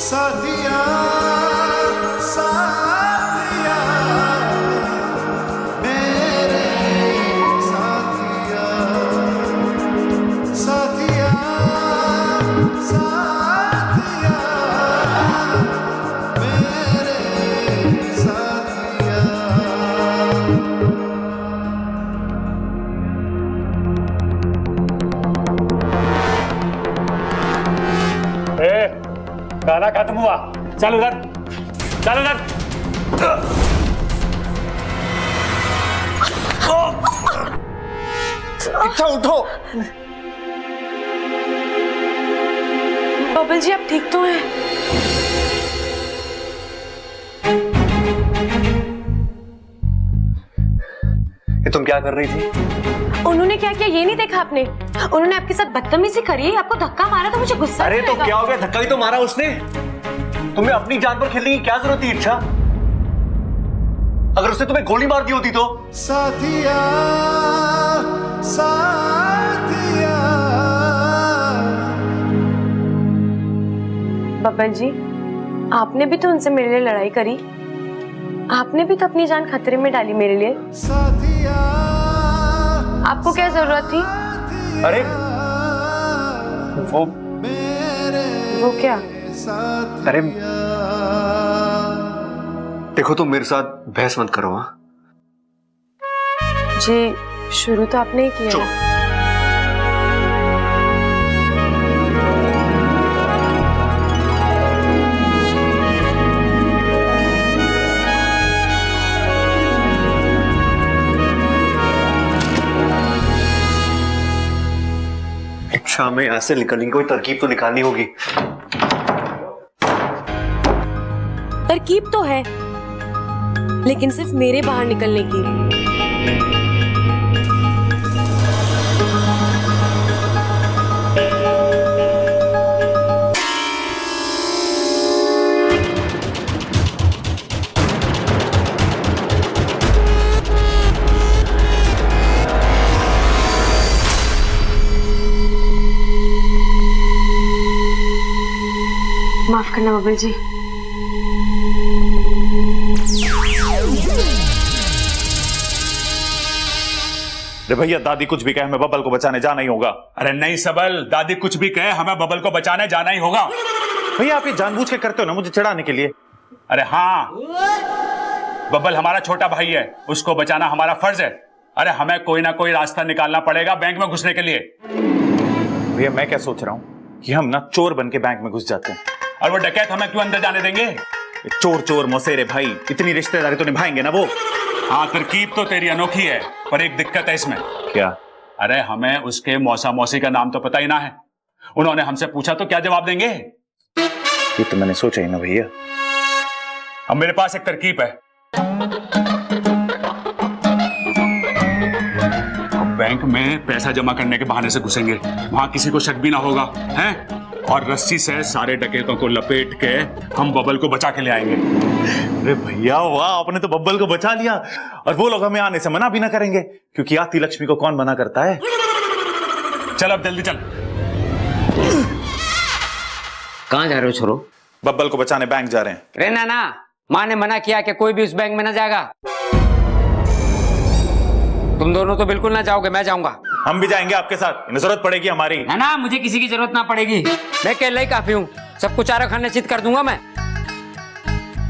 साथिया साथिया मेरे साथिया साथिया साथिया मेरे साथिया। गाना खत्म हुआ, चल उधर, चल उधर। अच्छा उठो। बबल जी आप ठीक तो हैं? ये तुम क्या कर रही थी? उन्होंने क्या किया ये नहीं देखा आपने? उन्होंने आपके साथ बदतमीजी करी है, आपको धक्का मारा तो मुझे गुस्सा अरे तो आएगा। क्या हो गया? धक्का ही तो मारा उसने। तुम्हें अपनी जान पर खेलने की क्या जरूरत थी इच्छा? अगर उसने तुम्हें गोली मार दी होती तो? साथिया साथिया। बबल जी आपने भी तो उनसे मेरे लिए लड़ाई करी, आपने भी तो अपनी जान खतरे में डाली मेरे लिए। साथिया आपको क्या जरूरत थी? अरे वो क्या? अरे देखो तुम मेरे साथ बहस मत करो। हाँ जी शुरू तो आपने ही किया। चुप। इच्छा में यहाँ से निकलने की कोई तरकीब तो निकालनी होगी। तरकीब तो है लेकिन सिर्फ मेरे बाहर निकलने की। माफ करना बबल जी। अरे भैया दादी कुछ भी कहे हमें बबल को बचाने जाना ही होगा। अरे नहीं सबल, दादी कुछ भी कहे हमें बबल को बचाने जाना ही होगा। भैया आप ये जानबूझ के करते हो ना मुझे चिढ़ाने के लिए। अरे हाँ, बबल हमारा छोटा भाई है, उसको बचाना हमारा फर्ज है। अरे हमें कोई ना कोई रास्ता निकालना पड़ेगा बैंक में घुसने के लिए। भैया मैं क्या सोच रहा हूँ कि हम ना चोर बन के बैंक में घुस जाते हैं। और वो डकैत हमें क्यों अंदर जाने देंगे? चोर चोर मौसेरे भाई, इतनी रिश्तेदारी तो निभाएंगे ना वो। हाँ तरकीब तो तेरी अनोखी है, पर एक दिक्कत है इसमें। क्या? अरे हमें उसके मौसा मौसी का नाम तो पता ही ना है। उन्होंने हमसे पूछा तो क्या जवाब देंगे? ये तो मैंने सोचा ही ना भैया। अब मेरे पास एक तरकीब है। अब बैंक में पैसा जमा करने के बहाने से घुसेंगे, वहां किसी को शक भी ना होगा, हैं? और रस्सी से सारे डकैतों को लपेट के हम बबल को बचा के ले आएंगे। अरे भैया वाह, आपने तो बब्बल को बचा लिया और वो लोग हमें आने से मना भी ना करेंगे, क्योंकि आती लक्ष्मी को कौन मना करता है। चल अब जल्दी चल। कहाँ जा रहे हो छोरो? बब्बल को बचाने बैंक जा रहे हैं। रे ना, माँ ने मना किया कि कोई भी उस बैंक में ना जाएगा। तुम दोनों तो बिल्कुल ना जाओगे, मैं जाऊंगा। हम भी जाएंगे आपके साथ, जरूरत पड़ेगी हमारी। ना मुझे किसी की जरूरत ना पड़ेगी, मैं अकेले ही काफी हूँ। सबको चारा खाने चित कर दूंगा मैं।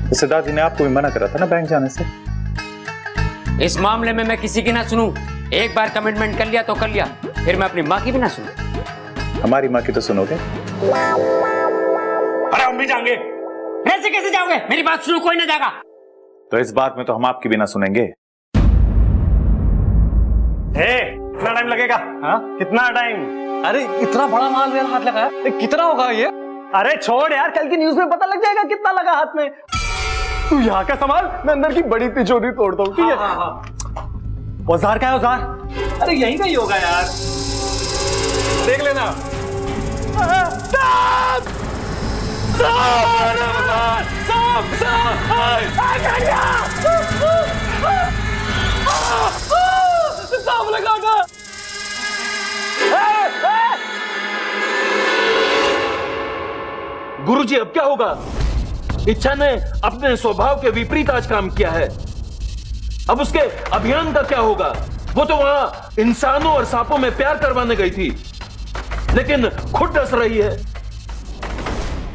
जैसे दादी ने आपको भी मना करा था ना बैंक जाने से। इस मामले में मैं किसी की ना सुनूं। एक बार कमिटमेंट कर लिया तो कर लिया, फिर मैं अपनी माँ की भी ना सुनूं। हमारी माँ की तो सुनोगे। अरे हम भी जाएंगे। ऐसे कैसे जाओगे? मेरी बात सुनो, कोई ना जाएगा। तो इस बात में तो हम आपकी भी ना सुनेंगे। कितना टाइम लगेगा? हाँ कितना टाइम? अरे इतना बड़ा माल मेरा हाथ लगा है, कितना होगा ये? अरे छोड़ यार, कल की न्यूज में पता लग जाएगा कितना लगा हाथ में। तू यहाँ का संभाल, मैं अंदर की बड़ी तिजोरी तोड़ता हूँ, ठीक है? औजार क्या है औजार? अरे यही नहीं होगा यार, देख लेना। सामने काटा। गुरुजी अब क्या होगा? इच्छा ने अपने स्वभाव के विपरीत आज काम किया है। अब उसके अभियान का क्या होगा? वो तो वहां इंसानों और सांपों में प्यार करवाने गई थी, लेकिन खुद डस रही है।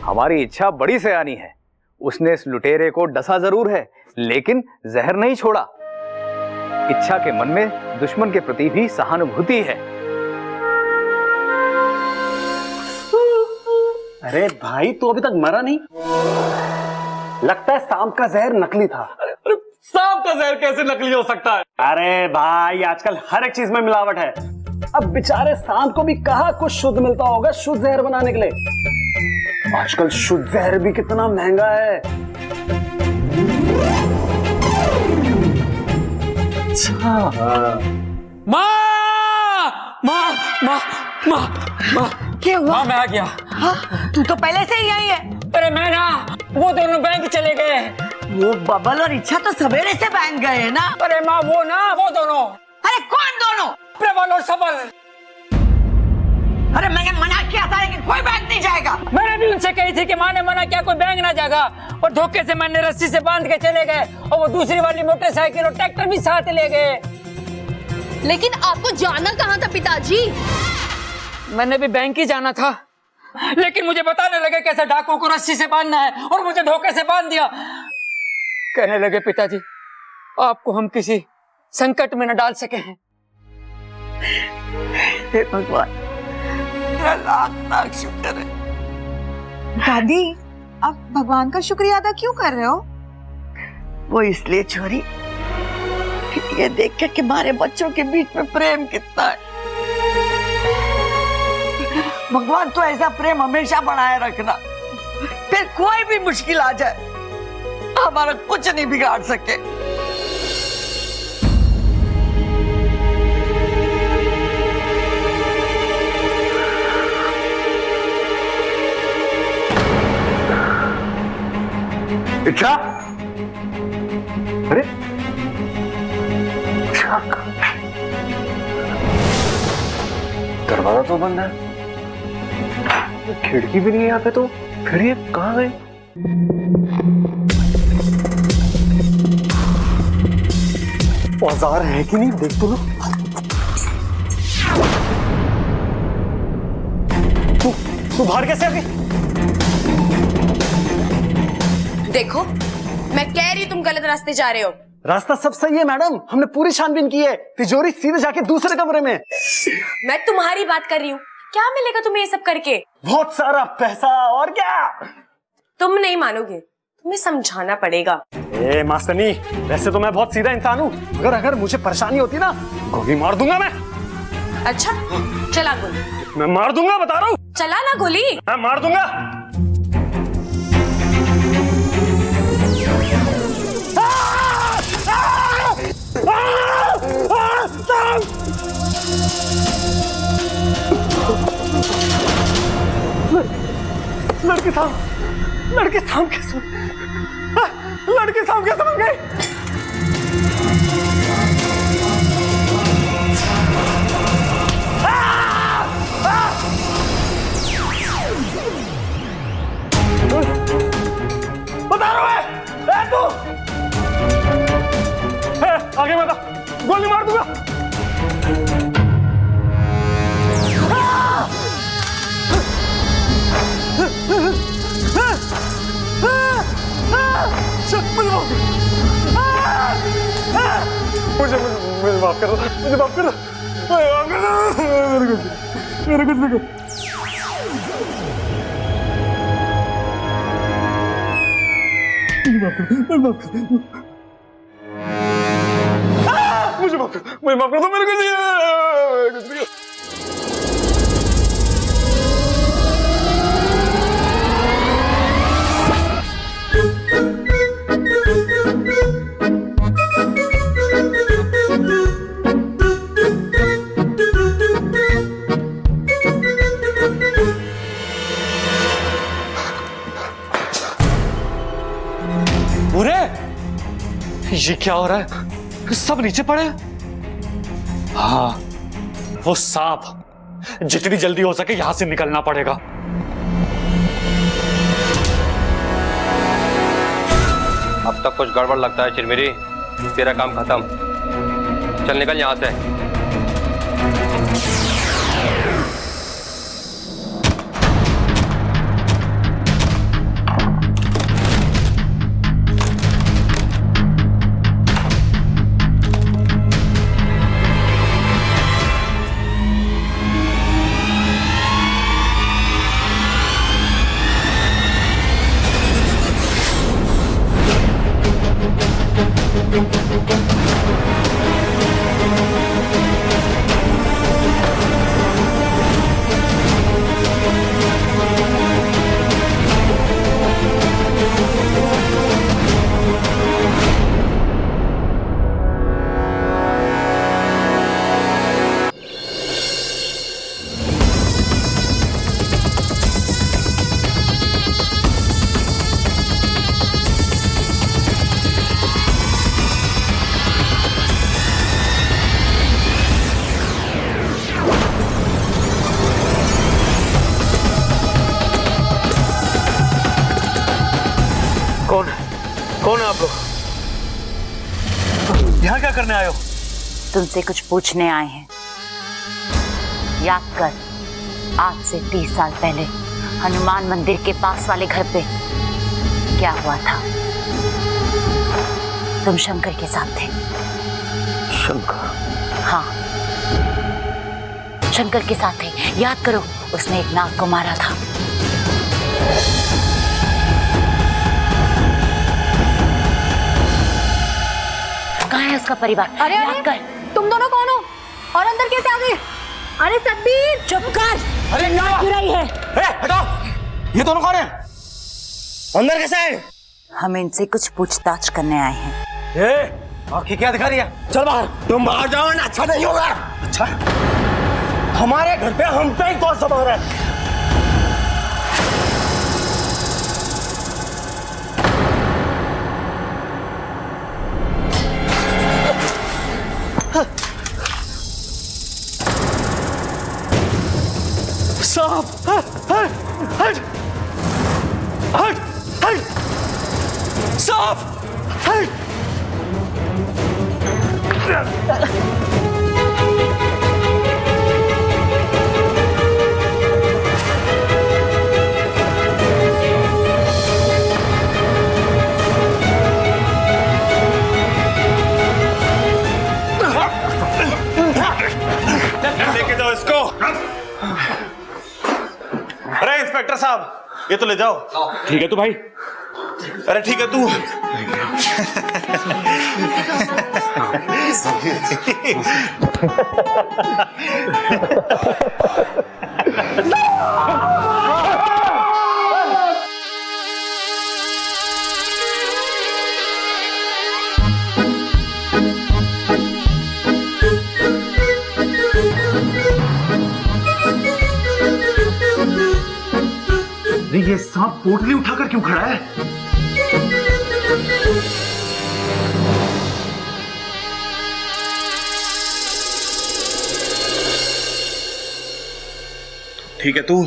हमारी इच्छा बड़ी सयानी है। उसने इस लुटेरे को डसा जरूर है, लेकिन जहर नहीं छोड़ा। इच्छा के मन में दुश्मन के प्रति भी सहानुभूति है। अरे भाई, तू अभी तक मरा नहीं? लगता है सांप का जहर नकली था। अरे सांप का जहर कैसे नकली हो सकता है? अरे भाई, आजकल हर एक चीज में मिलावट है। अब बेचारे सांप को भी कहाँ कुछ शुद्ध मिलता होगा शुद्ध जहर बनाने के लिए। आजकल शुद्ध जहर भी कितना महंगा है। माँ माँ माँ माँ माँ क्या हुआ? माँ मैं आ गया। हाँ, तू तो पहले से ही आई है। अरे मैं ना, वो दोनों बैंक चले गए। वो बबल और इच्छा तो सवेरे से बैंक गए हैं ना। अरे माँ वो दोनों। अरे कौन दोनों? प्रबल और सबल। अरे मैंने मना किया था कि कोई बैंक नहीं जाएगा। मैंने भी उनसे कही थी कि माँ ने मना किया कोई बैंक ना जाएगा, और धोखे से मैंने रस्सी से बांध के चले गए, और वो दूसरी वाली मोटरसाइकिल और ट्रैक्टर भी साथ ले गए। लेकिन आपको जाना कहाँ था पिताजी? मैंने भी बैंक ही जाना था, लेकिन मुझे बताने लगे कैसे डाकुओं को रस्सी से बांधना है, और मुझे धोखे से बांध दिया। कहने लगे पिताजी आपको हम किसी संकट में न डाल सके हैं। हे भगवान, लाख लाख शुक्र है। दादी, आप भगवान का शुक्रिया अदा क्यों कर रहे हो? वो इसलिए छोरी, ये देख के कि हमारे बच्चों के बीच में प्रेम कितना है। भगवान तो ऐसा प्रेम हमेशा बनाए रखना, फिर कोई भी मुश्किल आ जाए हमारा कुछ नहीं बिगाड़ सके। इच्छा, अरे दरवाजा तो बंद है, खिड़की भी नहीं है यहाँ पे, तो फिर ये कहाँ गए? औजार है कि नहीं देख तो लो। तू बाहर कैसे आ गई? देखो, मैं कह रही तुम गलत रास्ते जा रहे हो। रास्ता सब सही है मैडम, हमने पूरी छानबीन की है। तिजोरी सीधे जाके दूसरे कमरे में। मैं तुम्हारी बात कर रही हूँ। क्या मिलेगा तुम्हें ये सब करके? बहुत सारा पैसा, और क्या? तुम नहीं मानोगे, तुम्हें समझाना पड़ेगा। ए मास्टरनी, वैसे तो मैं बहुत सीधा इंसान हूँ, मगर अगर मुझे परेशानी होती ना, गोली मार दूंगा मैं। अच्छा, चला गोली। मैं मार दूंगा, बता रहा हूँ। चला ना गोली। मैं मार दूंगा। लड़के सांप कैसे बन गए? बता रहा है तू। आगे बता, गोली मार दूंगा। मुझे माफ कर दो, मुझे माफ कर दो, मेरे कुछ देखो। मुझे माफ कर दो, मेरे कुछ ये क्या हो रहा है? सब नीचे पड़े। हाँ, वो सांप, जितनी जल्दी हो सके यहां से निकलना पड़ेगा। अब तक कुछ गड़बड़ लगता है चिरमिरी, तेरा काम खत्म। चल निकल यहाँ से। कौन है आप लोग? यहाँ क्या करने आए हो? तुमसे कुछ पूछने आए हैं। याद कर, आज से 30 साल पहले हनुमान मंदिर के पास वाले घर पे क्या हुआ था? तुम शंकर के साथ थे। शंकर? हाँ, शंकर के साथ थे। याद करो, उसने एक नाग को मारा था। कहाँ है उसका परिवार? अरे याद कर। तुम दोनों कौन हो और अंदर कैसे आ गए? अरे सतबीर चुप कर। अरे नाक गिराई है। हटाओ, ये दोनों कौन है? अंदर कैसे है? हम इनसे कुछ पूछताछ करने आए हैं। आँखें क्या दिखा रही है? चल बाहर। तुम बाहर जाओ ना, अच्छा नहीं होगा। अच्छा, हमारे घर पे हम पे ही कौन सा बाहर है? साहब, हट हट हट हट साहब, हट। लेके जाओ इसको। अरे इंस्पेक्टर साहब, ये तो ले जाओ। ठीक है तो भाई। अरे ठीक है तू। ये सांप पोटली उठाकर क्यों खड़ा है? ठीक है तू।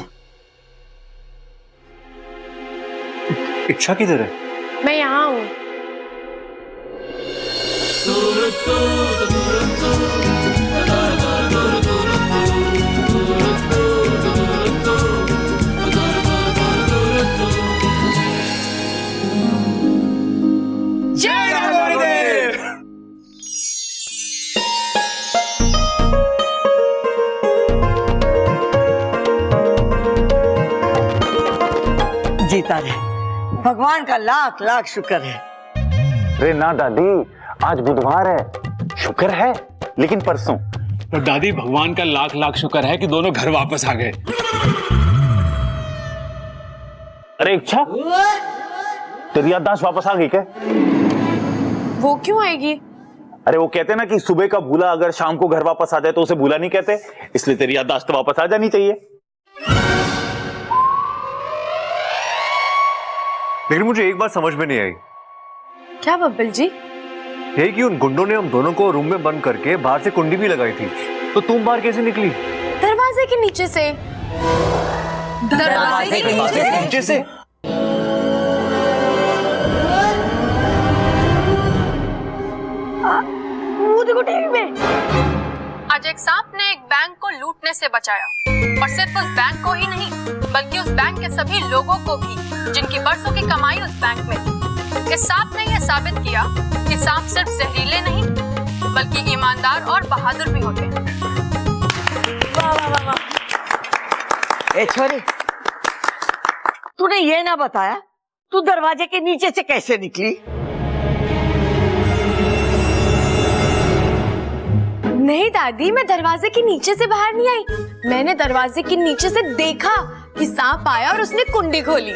इच्छा किधर है? मैं यहाँ हूँ। जीता रहे, भगवान का लाख लाख शुक्र है। अरे ना दादी, आज बुधवार है। शुक्र है, लेकिन परसों। तो दादी, भगवान का लाख लाख शुक्र है कि दोनों घर वापस आ गए। अरे इच्छा, तेरी याददाश्त वापस आ गई क्या? वो क्यों आएगी? अरे वो कहते ना कि सुबह का भूला अगर शाम को घर वापस आ जाए तो उसे भूला नहीं कहते, इसलिए तेरी याददाश्त वापस आ जानी चाहिए। लेकिन मुझे एक बात समझ में नहीं आई। क्या बब्बल जी? ये कि उन गुंडों ने हम दोनों को रूम में बंद करके बाहर से कुंडी भी लगाई थी, तो तुम बाहर कैसे निकली? दरवाजे के नीचे से। दरवाजे के नीचे से? देखो टीवी में। आज एक सांप ने एक बैंक को लूटने से बचाया, और सिर्फ उस बैंक को ही नहीं बल्कि उस बैंक के सभी लोगों को भी जिनकी बरसों की कमाई उस बैंक में थी। इस सांप ने यह साबित किया कि सांप सिर्फ जहरीले नहीं बल्कि ईमानदार और बहादुर भी होते हैं। वाह वाह वाह वाह। ए छोरी, तूने ये ना बताया तू दरवाजे के नीचे से कैसे निकली? नहीं दादी, मैं दरवाजे के नीचे से बाहर नहीं आई। मैंने दरवाजे के नीचे से देखा कि सांप आया और उसने कुंडी खोली।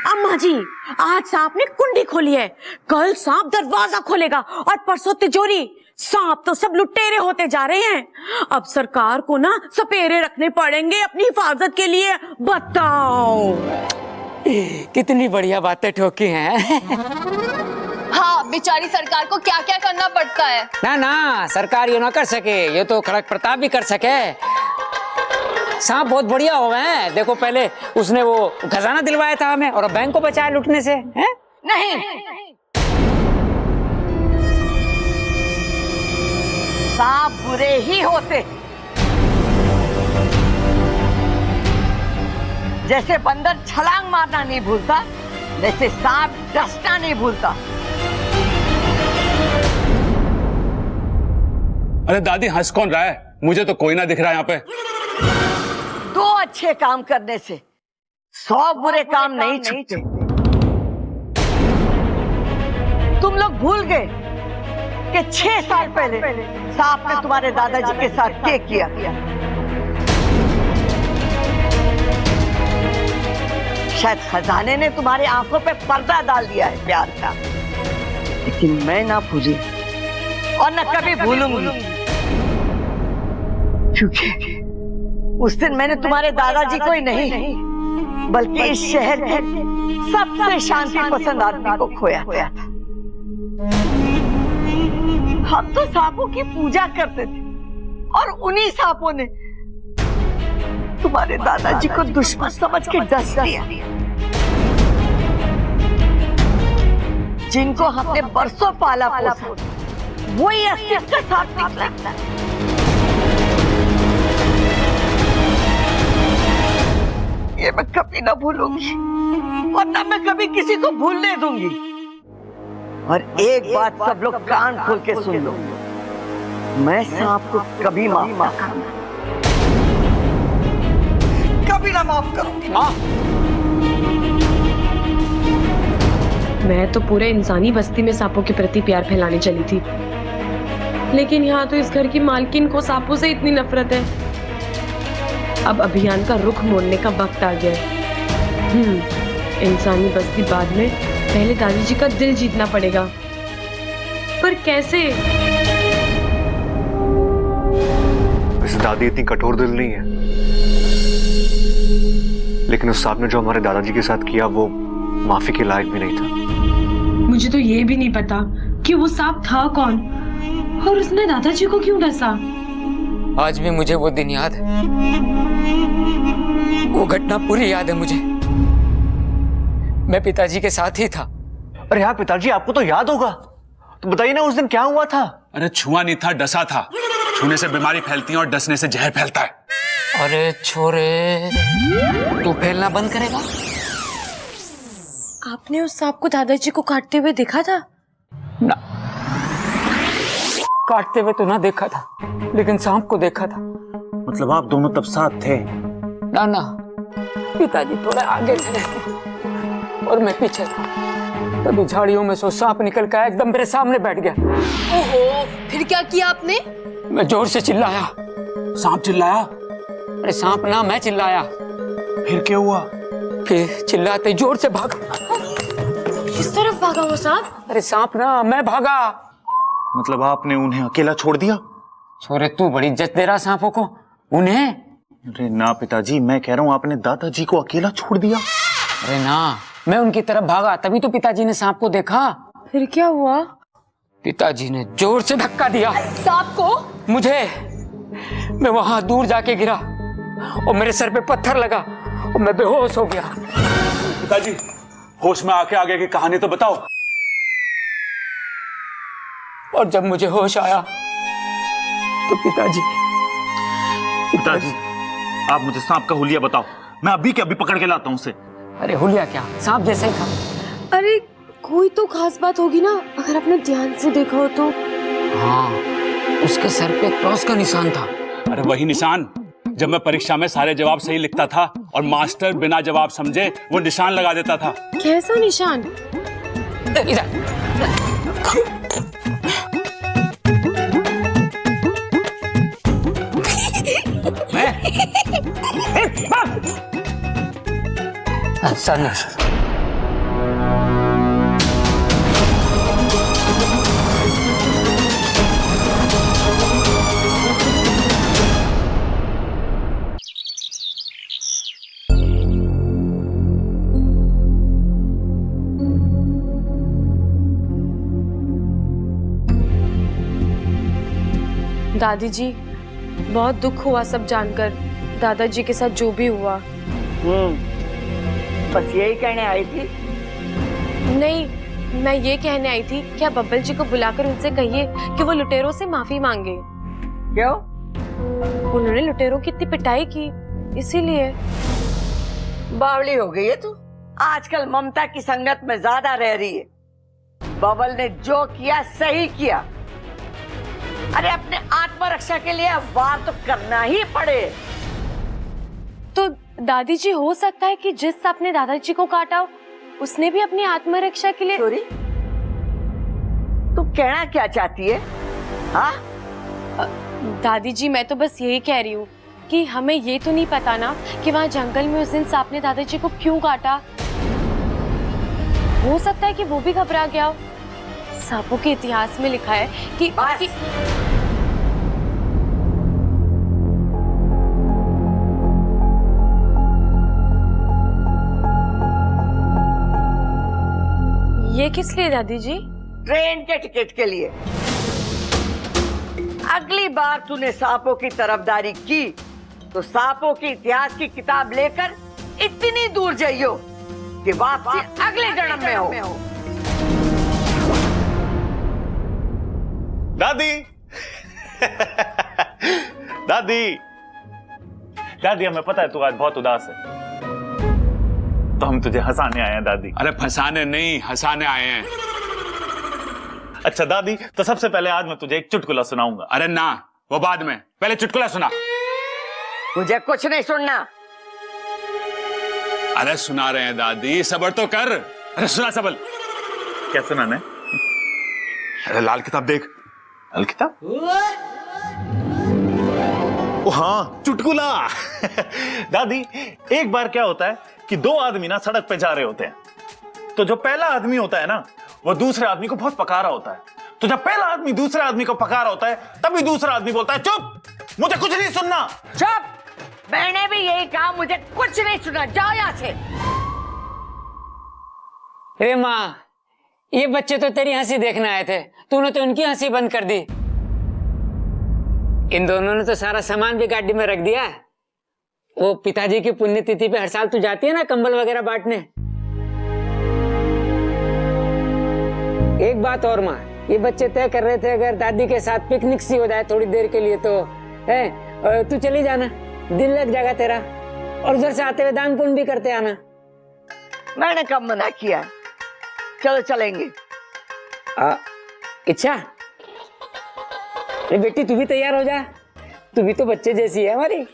अम्मा जी, आज सांप ने कुंडी खोली है, कल सांप दरवाजा खोलेगा और परसों तिजोरी। सांप तो सब लुटेरे होते जा रहे हैं। अब सरकार को ना सपेरे रखने पड़ेंगे अपनी हिफाजत के लिए। बताओ कितनी बढ़िया बातें ठोकी हैं। हाँ, बेचारी सरकार को क्या क्या करना पड़ता है। ना ना, सरकार ये ना कर सके, ये तो खड़क प्रताप भी कर सके। सांप बहुत बढ़िया हो गए हैं। देखो, पहले उसने वो खजाना दिलवाया था हमें और अब बैंक को बचाया लूटने से। हैं? नहीं, सांप बुरे ही होते। जैसे बंदर छलांग मारना नहीं भूलता, वैसे सांप डसना नहीं भूलता। अरे दादी, हंस कौन रहा है? मुझे तो कोई ना दिख रहा है यहाँ पे। 2 अच्छे काम करने से 100 बुरे काम नहीं छूटते। तुम लोग भूल गए कि 6 साल पहले सांप ने तुम्हारे दादाजी के साथ क्या किया। शायद खजाने ने तुम्हारी आंखों पे पर्दा डाल दिया है प्यार का, लेकिन मैं ना भूली और न कभी भूलूंगी, क्योंकि उस दिन मैंने तुम्हारे दादाजी को ही नहीं बल्कि इस शहर के सबसे शांति पसंद आदमी को खोया था। हम तो सांपों की पूजा करते थे और उन्हीं सांपों ने तुम्हारे दादाजी को दुश्मन समझ के डस दिया। जिनको हमने बरसों पाला पोसा, वही अस्तित्व का सांप निकला। ये मैं कभी ना भूलूंगी और ना मैं कभी किसी को भूलने दूंगी। और एक बात सब लोग कान खोल के सुन लो, मैं सांप को कभी माफ ना करूंगा, कभी ना माफ करूंगी। मैं तो पूरे इंसानी बस्ती में सांपों के प्रति प्यार फैलाने चली थी, लेकिन यहाँ तो इस घर की मालकिन को सांपों से इतनी नफरत है। अब अभियान का रुख मोड़ने का वक्त आ गया है। इंसानी बस्ती बाद में, पहले दादी जी का दिल जीतना पड़ेगा। पर कैसे? वैसे दादी इतनी कठोर दिल नहीं है, लेकिन उस सांप ने जो हमारे दादाजी के साथ किया वो माफी के लायक भी नहीं था। मुझे तो ये भी नहीं पता कि वो सांप था कौन और उसने दादाजी को क्यों डसा। आज भी मुझे वो दिन याद है, वो घटना पूरी याद है मुझे। मैं पिताजी के साथ ही था। अरे यार पिताजी, आपको तो याद होगा, तो बताइए ना उस दिन क्या हुआ था। अरे छुआ नहीं था, डसा था। छूने से बीमारी फैलती है और डसने से जहर फैलता है। अरे छोरे, तू फैलना बंद करेगा? आपने उस सांप को दादाजी को काटते हुए देखा था? ना, काटते हुए तो ना देखा था, लेकिन सांप को देखा था। मतलब आप दोनों तब साथ थे? ना ना, पिताजी थोड़े आगे थे और मैं पीछे था। तभी झाड़ियों में से सांप निकल कर एकदम मेरे सामने बैठ गया। ओहो, फिर क्या किया आपने? मैं जोर से चिल्लाया। सांप चिल्लाया? अरे सांप ना, मैं चिल्लाया। फिर क्या हुआ? फिर चिल्लाते जोर से भागा। किस तरफ भागा वो सांप? अरे सांप ना, मैं भागा। मतलब आपने उन्हें अकेला छोड़ दिया? छोरे, तू बड़ी इज्जत दे रहा सांपों को। उन्हें? अरे ना पिताजी, मैं कह रहा हूँ आपने दादाजी को अकेला छोड़ दिया। अरे ना, मैं उनकी तरफ भागा, तभी तो पिताजी ने सांप को देखा। फिर क्या हुआ? पिताजी ने जोर से धक्का दिया सांप को। मुझे। मैं वहां दूर जाके गिरा और मेरे सर पे पत्थर लगा और मैं बेहोश हो गया। पिताजी, होश में आके आगे की कहानी तो बताओ। और जब मुझे होश आया तो पिताजी पिताजी, आप मुझे सांप का हुलिया बताओ, मैं अभी के अभी पकड़ के लाता हूँ उसे। अरे हुलिया क्या, सांप जैसे ही था। अरे कोई तो खास बात होगी ना, अगर आपने ध्यान से देखा हो तो। हाँ, उसके सर पे क्रॉस का निशान था। अरे वही निशान जब मैं परीक्षा में सारे जवाब सही लिखता था और मास्टर बिना जवाब समझे वो निशान लगा देता था। कैसा निशान? दादी जी, बहुत दुख हुआ सब जानकर, दादाजी के साथ जो भी हुआ। बस यही कहने आई थी? नहीं, मैं ये कहने आई थी कि आप बब्बल जी को बुलाकर उनसे कहिए कि वो लुटेरों से माफी मांगे। क्यों? उन्होंने लुटेरों की इतनी पिटाई की, इसीलिए। बावली हो गई है तू। आजकल ममता की संगत में ज्यादा रह रही है। बबल ने जो किया सही किया। अरे अपने आत्मरक्षा के लिए वार तो करना ही पड़े। तो दादी जी, हो सकता है कि जिस सांप ने दादाजी को काटा उसने भी अपनी आत्मरक्षा के लिए। सॉरी, तू कहना क्या चाहती है? हाँ? दादी जी, मैं तो बस यही कह रही हूँ कि हमें ये तो नहीं पता ना कि वहाँ जंगल में उस दिन सांप ने दादाजी को क्यों काटा। हो सकता है कि वो भी घबरा गया हो। सांपों के इतिहास में लिखा है कि ये किस लिए दादी जी? ट्रेन के टिकट के लिए। अगली बार तूने सांपों की तरफदारी की तो सांपों के इतिहास की किताब लेकर इतनी दूर जाइयो कि वापसी अगले जन्म में हो। दादी दादी दादी, हमें पता है तू आज बहुत उदास है, तो हम तुझे हंसाने आए हैं दादी। अरे फंसाने नहीं, हंसाने आए हैं। अच्छा दादी, तो सबसे पहले आज मैं तुझे एक चुटकुला सुनाऊंगा। अरे ना, वो बाद में, पहले चुटकुला सुना। मुझे कुछ नहीं सुनना। अरे सुना रहे हैं दादी, सब्र तो कर। अरे सुना सबल। क्या सुनाना है? अरे लाल किताब देख। लाल किताब? ओ हाँ, चुटकुला। दादी, एक बार क्या होता है कि दो आदमी ना सड़क पे जा रहे होते हैं, तो जो पहला आदमी होता है ना, वो दूसरे आदमी को बहुत पकारा होता है। तो जब पहला आदमी दूसरे आदमी को पकारा होता है, तभी दूसरा आदमी बोलता है, चुप, मुझे कुछ नहीं सुनना। चुप, मैंने भी यही कहा, मुझे कुछ नहीं सुना, जाओ यहाँ से। अरे माँ, ये बच्चे तो तेरी हंसी देखने आए थे, तूने तो उनकी हंसी बंद कर दी। इन दोनों ने तो सारा सामान भी गाड़ी में रख दिया। वो पिताजी की पुण्यतिथि पे हर साल तू जाती है ना कंबल वगैरह बांटने। एक बात और माँ, ये बच्चे तय कर रहे थे अगर दादी के साथ पिकनिक सी हो जाए थोड़ी देर के लिए तो है, तू चली जाना, दिल लग जाएगा तेरा, और उधर से आते हुए दान पुण्य भी करते आना। मैंने कब मना किया? चलो चलेंगे। इच्छा, अरे बेटी तू भी तैयार हो जा, तू भी तो बच्चे जैसी है हमारी,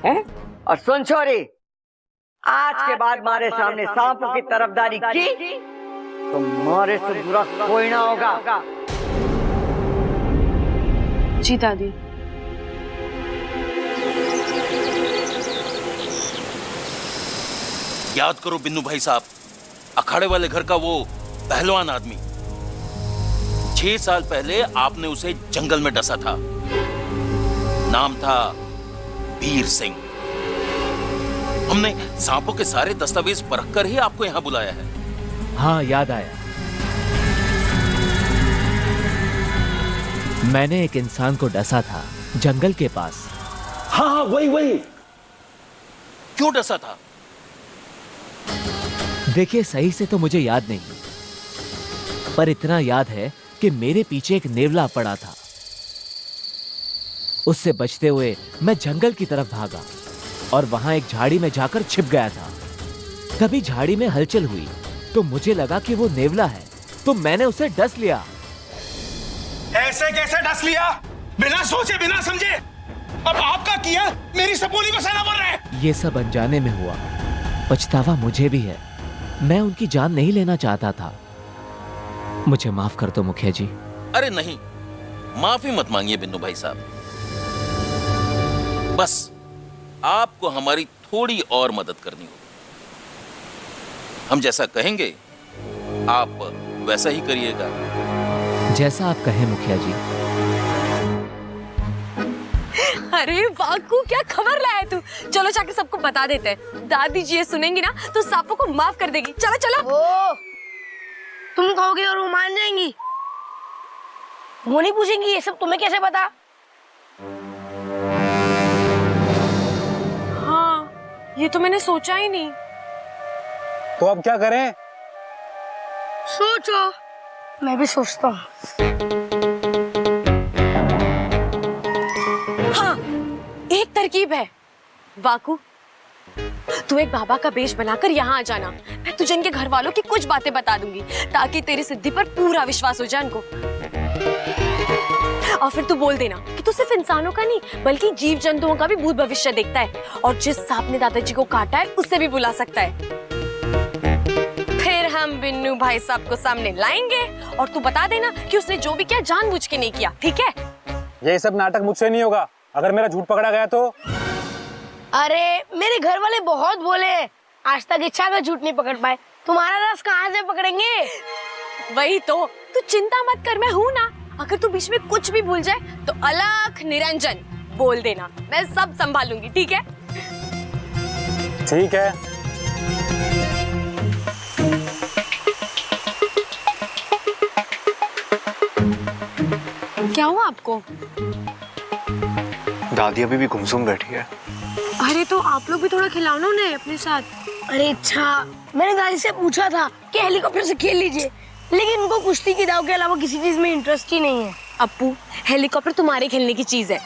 है? और सुन छोरी, आज के बाद हमारे सामने सांपों की तरफदारी की तो मारे से बुरा कोई ना होगा। जी दादी। याद करो बिन्नू भाई साहब, अखाड़े वाले घर का वो पहलवान आदमी, 6 साल पहले आपने उसे जंगल में डसा था। नाम था वीर सिंह। हमने सांपों के सारे दस्तावेज परख कर ही आपको यहां बुलाया है। हाँ, याद आया। मैंने एक इंसान को डसा था जंगल के पास। हाँ, वही। क्यों डसा था? देखिए, सही से तो मुझे याद नहीं, पर इतना याद है कि मेरे पीछे एक नेवला पड़ा था। उससे बचते हुए मैं जंगल की तरफ भागा और वहां एक झाड़ी में जाकर छिप गया था। तभी झाड़ी में हलचल हुई तो मुझे लगा कि वो नेवला है, तो मैंने उसे डस लिया। ऐसे कैसे डस लिया? बिना सोचे बिना समझे। अब आपका किया मेरी सपोली को सना बोल रहे हैं। ये सब अनजाने में हुआ, पछतावा मुझे भी है। मैं उनकी जान नहीं लेना चाहता था। मुझे माफ कर दो मुखिया जी। अरे नहीं, माफी मत मांगिए बिन्नू भाई साहब। बस आपको हमारी थोड़ी और मदद करनी होगी। हम जैसा कहेंगे आप वैसा ही करिएगा। जैसा आप कहें मुखिया जी। अरे वाकू, क्या खबर लाया तू? चलो जाके सबको बता देते हैं। दादी जी ये सुनेंगी ना तो सांपों को माफ कर देगी। चलो चलो। ओ, तुम कहोगे और वो मान जाएंगी? वो नहीं पूछेंगी ये सब तुम्हें कैसे पता? हाँ, ये तो मैंने सोचा ही नहीं। तो अब क्या करें? सोचो। मैं भी सोचता हूँ। हाँ, एक तरकीब है। वाकू, तू एक बाबा का वेश बनाकर यहाँ आ जाना। मैं तुझे इनके घर वालों की कुछ बातें बता दूंगी ताकि तेरी सिद्धि पर पूरा विश्वास हो जाए इनको। और फिर तू बोल देना कि तू सिर्फ इंसानों का नहीं बल्कि जीव जंतुओं का भी भूत भविष्य देखता है और जिस सांप ने दादाजी को काटा है उससे भी बुला सकता है। फिर हम बिन्नू भाई साहब को सामने लाएंगे और तू बता देना कि उसने जो भी किया जानबूझ के नहीं किया, ठीक है? ये सब नाटक मुझसे नहीं होगा। अगर मेरा झूठ पकड़ा गया तो? अरे मेरे घर वाले बहुत बोले, आज तक इच्छा का झूठ नहीं पकड़ पाए, तुम्हारा राज कहाँ से पकड़ेंगे? वही तो, तू चिंता मत कर, मैं हूँ ना। अगर तू बीच में कुछ भी भूल जाए तो अलख निरंजन बोल देना, मैं सब संभालूंगी, ठीक है? ठीक है। क्या हुआ आपको? दादी अभी भी गुमसुम बैठी है। अरे तो आप लोग भी थोड़ा खिलाओ ना उन्हें अपने साथ। अरे अच्छा, मैंने दादी से पूछा था कि हेलीकॉप्टर से खेल लीजिए, लेकिन उनको कुश्ती की दाव के अलावा किसी चीज में इंटरेस्ट ही नहीं है। अप्पू, हेलीकॉप्टर तुम्हारे खेलने की चीज है।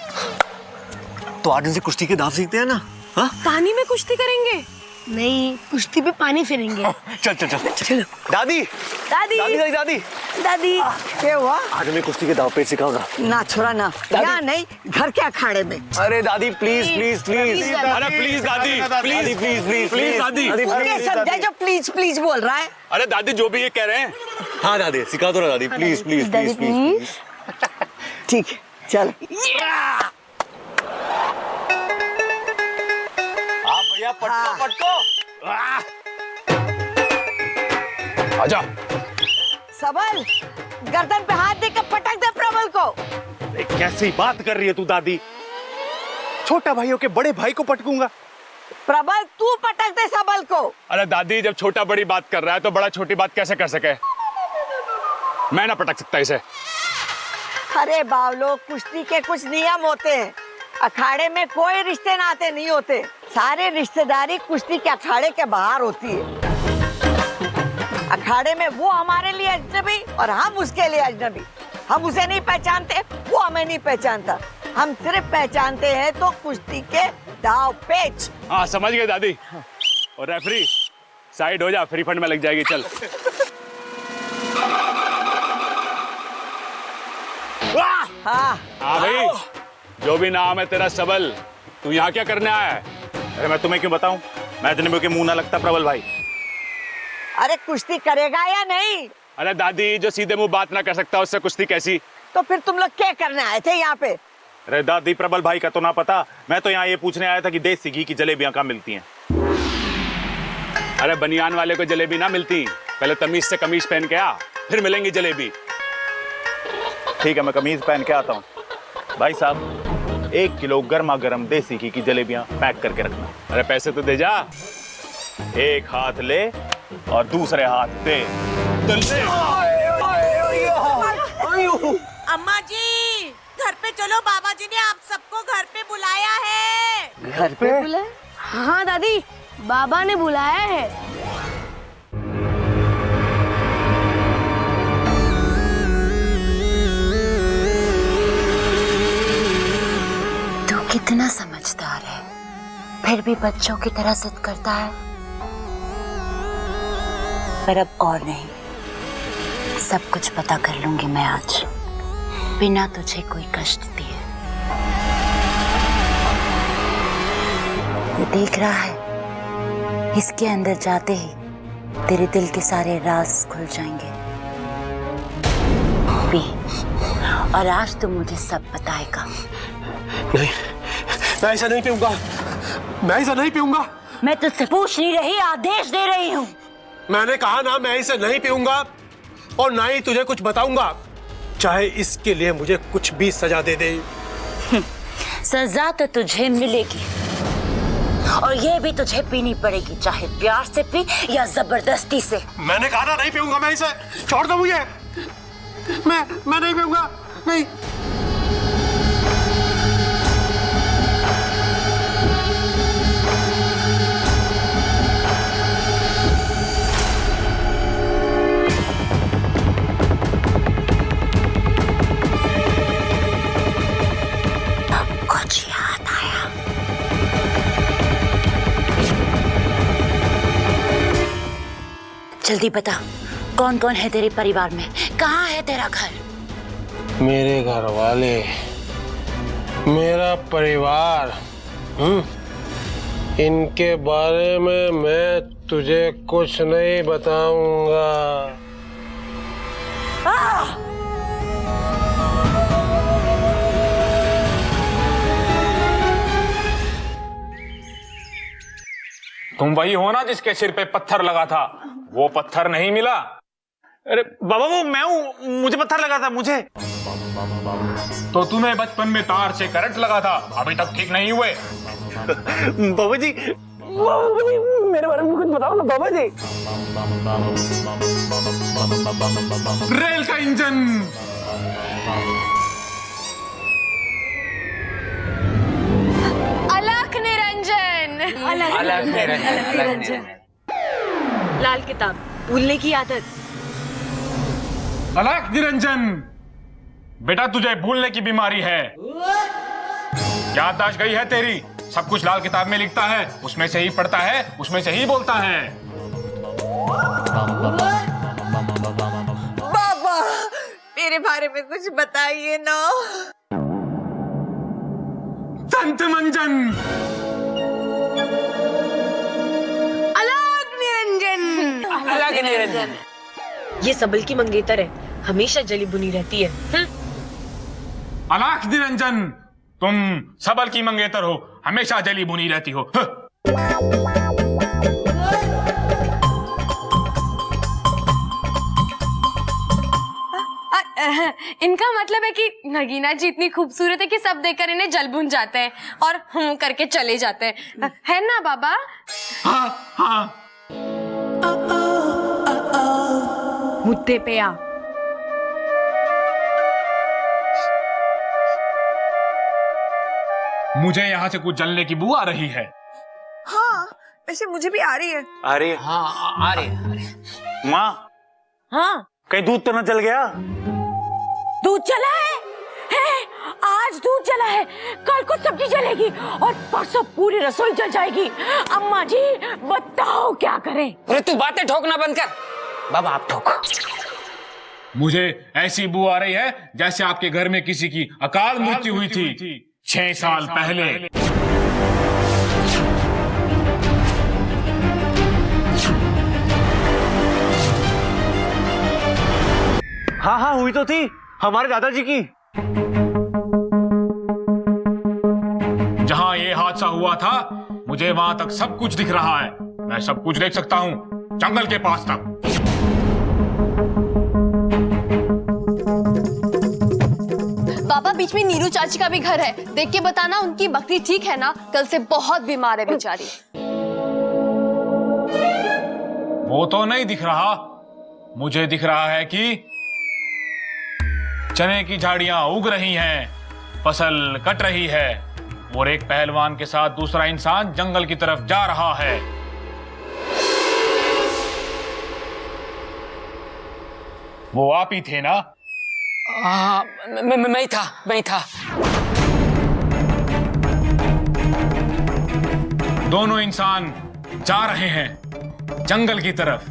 तो आज इनसे कुश्ती के दाव सीखते हैं ना? हाँ? पानी में कुश्ती करेंगे? नहीं, कुश्ती पे पानी फिरेंगे। चल चल चल चलो। दादी दादी दादी दादी दादी दादी क्या हुआ? आज मैं कुश्ती के दाव पे सिखाऊंगा। ना छोड़ा ना, यहाँ नहीं, घर के अखाड़े में। अरे दादी प्लीज प्लीज प्लीज। अरे प्लीज दादी, प्लीज प्लीज प्लीज प्लीज दादी। ये समझा जो प्लीज प्लीज बोल रहा है। अरे दादी जो भी ये कह रहे हैं। हाँ दादी सिखा दो ना दादी, प्लीज प्लीज प्लीज प्लीज। ठीक है, चल। भैया पटको पटको। आजा। सबल, गर्दन पे हाथ देकर पटक दे प्रबल को। कैसी बात कर रही है तू दादी? छोटा भाइयों के बड़े भाई को पटकूंगा? प्रबल तू पटक दे सबल को। अरे दादी जब छोटा बड़ी बात कर रहा है तो बड़ा छोटी बात कैसे कर सके? मैं ना पटक सकता इसे। अरे बावलो, कुश्ती के कुछ नियम होते हैं। अखाड़े में कोई रिश्ते नाते नहीं होते, सारे रिश्तेदारी कुश्ती के अखाड़े के बाहर होती है। अखाड़े में वो हमारे लिए अजनबी और हम उसके लिए अजनबी। हम उसे नहीं पहचानते, वो हमें नहीं पहचानता। हम सिर्फ पहचानते हैं तो कुश्ती के दाव पेच। हाँ समझ गए दादी। और रेफरी साइड हो जा, फ्री फंड में लग जाएगी। चल। हाँ भाई, जो भी नाम है तेरा सबल, तू यहाँ क्या करने आया है? अरे मैं तुम्हें क्यों बताऊं? मैं अजनबियों के मुंह ना लगता प्रबल भाई। अरे कुश्ती करेगा या नहीं? अरे दादी जो सीधे मुंह बात ना कर सकता उससे कुश्ती कैसी? तो फिर तुम लोग क्या करने आए थे यहाँ पे? अरे दादी प्रबल भाई का तो ना पता, मैं तो यहाँ ये पूछने आया था कि देसी घी की जलेबियां कहाँ मिलती हैं। अरे बनियान वाले को जलेबी ना मिलती, पहले तमीज से कमीज पहन के आ, फिर मिलेंगी जलेबी। ठीक है, मैं कमीज पहन के आता हूँ। भाई साहब 1 किलो गर्मा गर्म देसी घी की जलेबियां पैक करके रखना। अरे पैसे तो दे जा। एक हाथ ले और दूसरे हाथ दे। अम्मा जी, घर पे चलो, बाबा जी ने आप सबको घर पे बुलाया है। घर पे बुलाया? हाँ दादी, बाबा ने बुलाया है। कितना समझदार है, फिर भी बच्चों की तरह जिद करता है। पर अब और नहीं, सब कुछ पता कर लूंगी मैं आज, बिना तुझे कोई कष्ट दिए। ये देख रहा है, इसके अंदर जाते ही तेरे दिल के सारे राज खुल जाएंगे। पी, और आज तुम मुझे सब बताएगा। नहीं, मैं ऐसा नहीं पीऊंगा, मैं ऐसा नहीं पीऊंगा। मैं तुझसे पूछ नहीं रही, आदेश दे रही हूँ। मैंने कहा ना, मैं इसे नहीं पीऊंगा और ना ही तुझे कुछ बताऊंगा, चाहे इसके लिए मुझे कुछ भी सजा दे दे। सजा तो तुझे मिलेगी, और ये भी तुझे पीनी पड़ेगी, चाहे प्यार से पी या जबरदस्ती से। मैंने कहा ना नहीं पीऊंगा, मैं इसे, छोड़ दो मुझे। मैं नहीं पीऊंगा, नहीं। कुछ याद आया? जल्दी बता, कौन कौन है तेरे परिवार में? कहाँ है तेरा घर? मेरे घर वाले, मेरा परिवार, इनके बारे में मैं तुझे कुछ नहीं बताऊंगा। तुम वही हो ना जिसके सिर पे पत्थर लगा था? वो पत्थर नहीं मिला? अरे बाबा, वो मैं हूँ, मुझे पत्थर लगा था, मुझे। तो तुम्हें बचपन में तार से करंट लगा था, अभी तक ठीक नहीं हुए। बाबा जी, मेरे बारे में कुछ बताओ ना बाबा जी। रेल का इंजन। अलख निरंजन। अलग निरंजन। लाल किताब, भूलने की आदत। अलख निरंजन, बेटा तुझे भूलने की बीमारी है। याददाश्त गई है तेरी, सब कुछ लाल किताब में लिखता है, उसमें से ही पढ़ता है, उसमें से ही बोलता है। बाबा, मेरे बारे में कुछ बताइए ना। संत मंजन। अलग निरंजन। अलग निरंजन। ये सबल की मंगेतर है, हमेशा जली बुनी रहती है। अलख निरंजन, तुम सबल की मंगेतर हो, हमेशा जली बुनी रहती हो। इनका मतलब है कि नगीना जी इतनी खूबसूरत है कि सब देखकर इन्हें जल भुन जाते हैं और हम करके चले जाते हैं, है ना बाबा? हाँ हाँ। मुद्दे पे आ। मुझे यहाँ से कुछ जलने की बू आ रही है। हाँ, वैसे मुझे भी आ रही है। अरे हाँ, आ रही। माँ, हाँ, कहीं दूध तो न जल गया? दूध जला है? आज दूध जला है, कल को सब्जी जलेगी और परसों पूरी रसोई जल जाएगी। अम्मा जी बताओ क्या करें? अरे तू बातें ठोकना बंद कर। बाबा आप ठोको। मुझे ऐसी बू आ रही है जैसे आपके घर में किसी की अकाल मृत्यु हुई थी 6 साल पहले। हाँ हाँ, हुई तो थी, हमारे दादाजी की। जहां ये हादसा हुआ था, मुझे वहां तक सब कुछ दिख रहा है। मैं सब कुछ देख सकता हूँ, जंगल के पास तक। बाबा, बीच में नीरू चाची का भी घर है, देख के बताना उनकी बकरी ठीक है ना? कल से बहुत बीमार है बेचारी। वो तो नहीं दिख रहा, मुझे दिख रहा है कि चने की झाड़ियां उग रही हैं, फसल कट रही है और एक पहलवान के साथ दूसरा इंसान जंगल की तरफ जा रहा है। वो आप ही थे ना? हाँ, मैं था। दोनों इंसान जा रहे हैं जंगल की तरफ।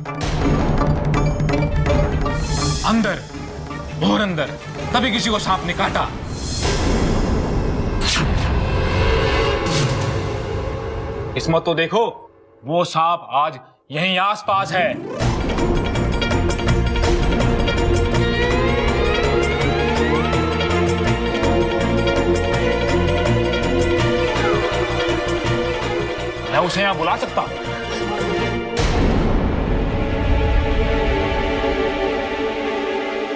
अंदर, और अंदर, तभी किसी को सांप ने काटा। किस्मत तो देखो, वो सांप आज यहीं आसपास है। मैं उसे यहां बुला सकता हूं।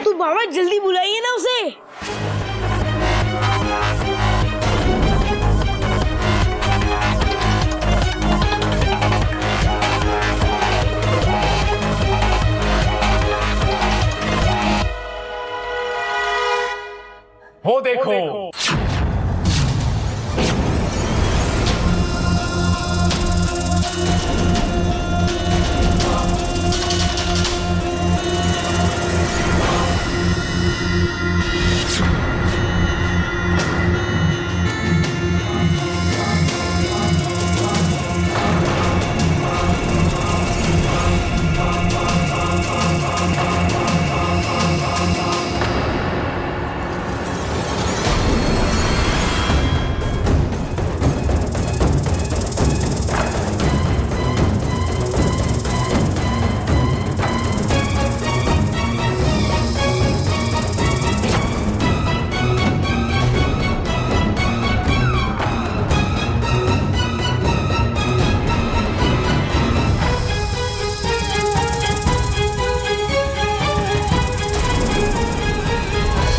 तो बाबा जल्दी बुलाइए ना उसे। वो देखो,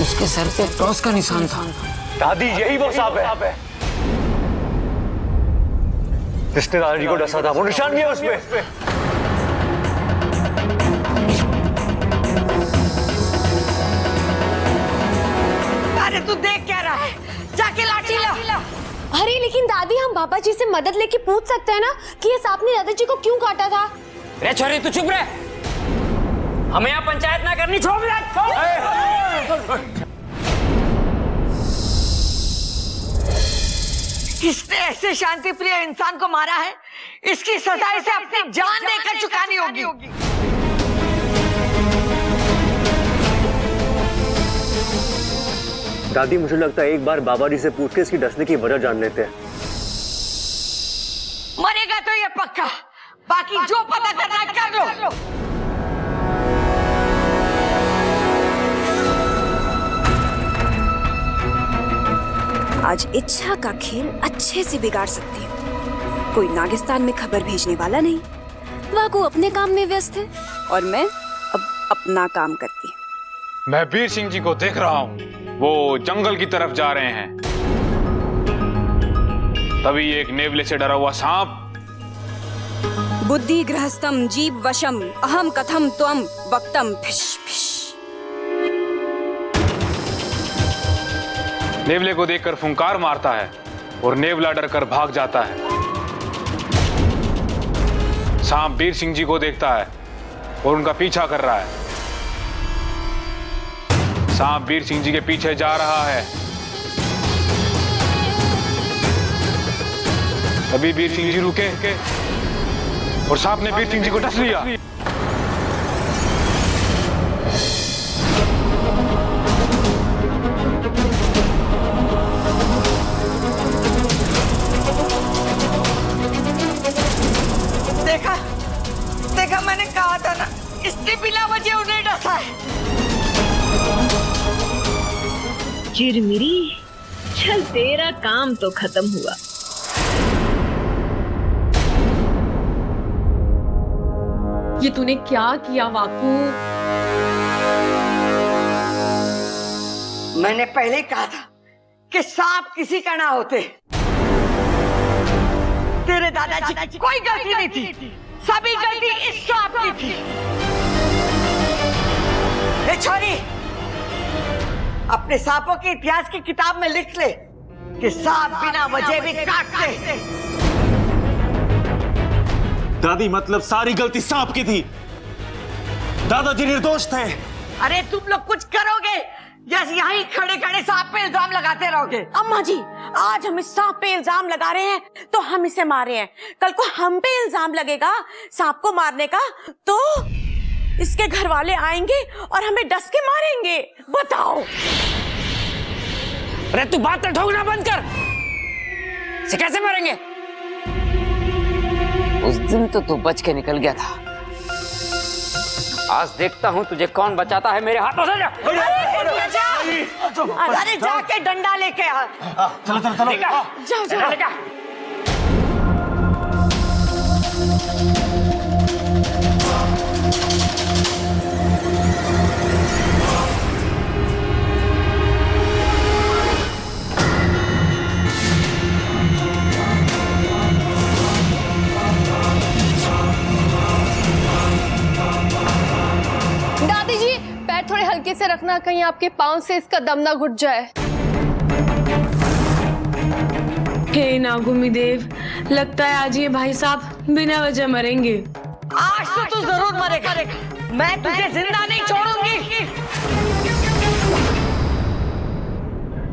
उसके सर पे क्रॉस का निशान था। दादी यही वो सांप है जिसने दादाजी को डसा था। वो निशान भी है उसमें। अरे तू देख क्या रहा है, जाके लाठी ला। अरे लेकिन दादी, हम बाबा जी से मदद लेके पूछ सकते हैं ना कि ये सांप ने दादाजी को क्यों काटा था। रे छोरी तू चुप रह, हमें यहाँ पंचायत ना करनी। छोड़ दे। किसने ऐसे शांति प्रिय इंसान को मारा है, इसकी सजा इसे अपनी जान देकर चुकानी होगी। दादी मुझे लगता है एक बार बाबा जी से पूछ के इसकी डसने की वजह जान लेते हैं। मरेगा तो ये पक्का, बाकी जो पता करना है कर लो। आज इच्छा का खेल अच्छे से बिगाड़ सकती हूँ। कोई नागिस्तान में खबर भेजने वाला नहीं, वाकू अपने काम में व्यस्त है और मैं अब अपना काम करती हूँ। मैं वीर सिंह जी को देख रहा हूँ, वो जंगल की तरफ जा रहे हैं। तभी एक नेवले से डरा हुआ सांप, बुद्धि गृहस्थम जीव वशम अहम कथम त्वम वक्तम फिश फिश, नेवले को देखकर फुंकार मारता है और नेवला डरकर भाग जाता है। सांप वीर सिंह जी को देखता है और उनका पीछा कर रहा है। सांप वीर सिंह जी के पीछे जा रहा है। तभी वीर सिंह जी रुके और सांप ने वीर सिंह जी को डस लिया। देखा मैंने कहा था ना, इसने बिना वजह उन्हें डसा है। चिरमिरी, चल तेरा काम तो खत्म हुआ। ये तूने क्या किया वाकू? मैंने पहले ही कहा था कि सांप किसी का ना होते। तेरे दादाजी की कोई गलती नहीं थी, सभी गलती इस सांप की थी। ए छोरी, अपने सांपों के इतिहास की किताब में लिख ले कि सांप बिना वजह भी काटते। दादी मतलब सारी गलती सांप की थी, दादाजी निर्दोष थे। अरे तुम लोग कुछ करोगे या यहीं खड़े खड़े सांप पे इल्जाम लगाते रहोगे? अम्मा जी, आज हम इस सांप पे इल्जाम लगा रहे हैं तो हम इसे मार रहे हैं, कल को हम पे इल्जाम लगेगा सांप को मारने का तो इसके घर वाले आएंगे और हमें डस के मारेंगे। बताओ। अरे तू बात तो ठोकना बंद कर। इसे कैसे मारेंगे? उस दिन तो तू बच के निकल गया था, आज देखता हूँ तुझे कौन बचाता है मेरे हाथों से। अरे जाके डंडा लेके आ। चलो चलो चलो जाओ जाओ। दादी जी, पैर थोड़े हल्के से रखना, कहीं आपके पाँव से इसका दम ना घुट जाए। हे नागुमी देव, लगता है आज ये भाई साहब बिना वजह मरेंगे। आज तो तू जरूर मरेगा, मैं तुझे जिंदा नहीं छोड़ूंगी।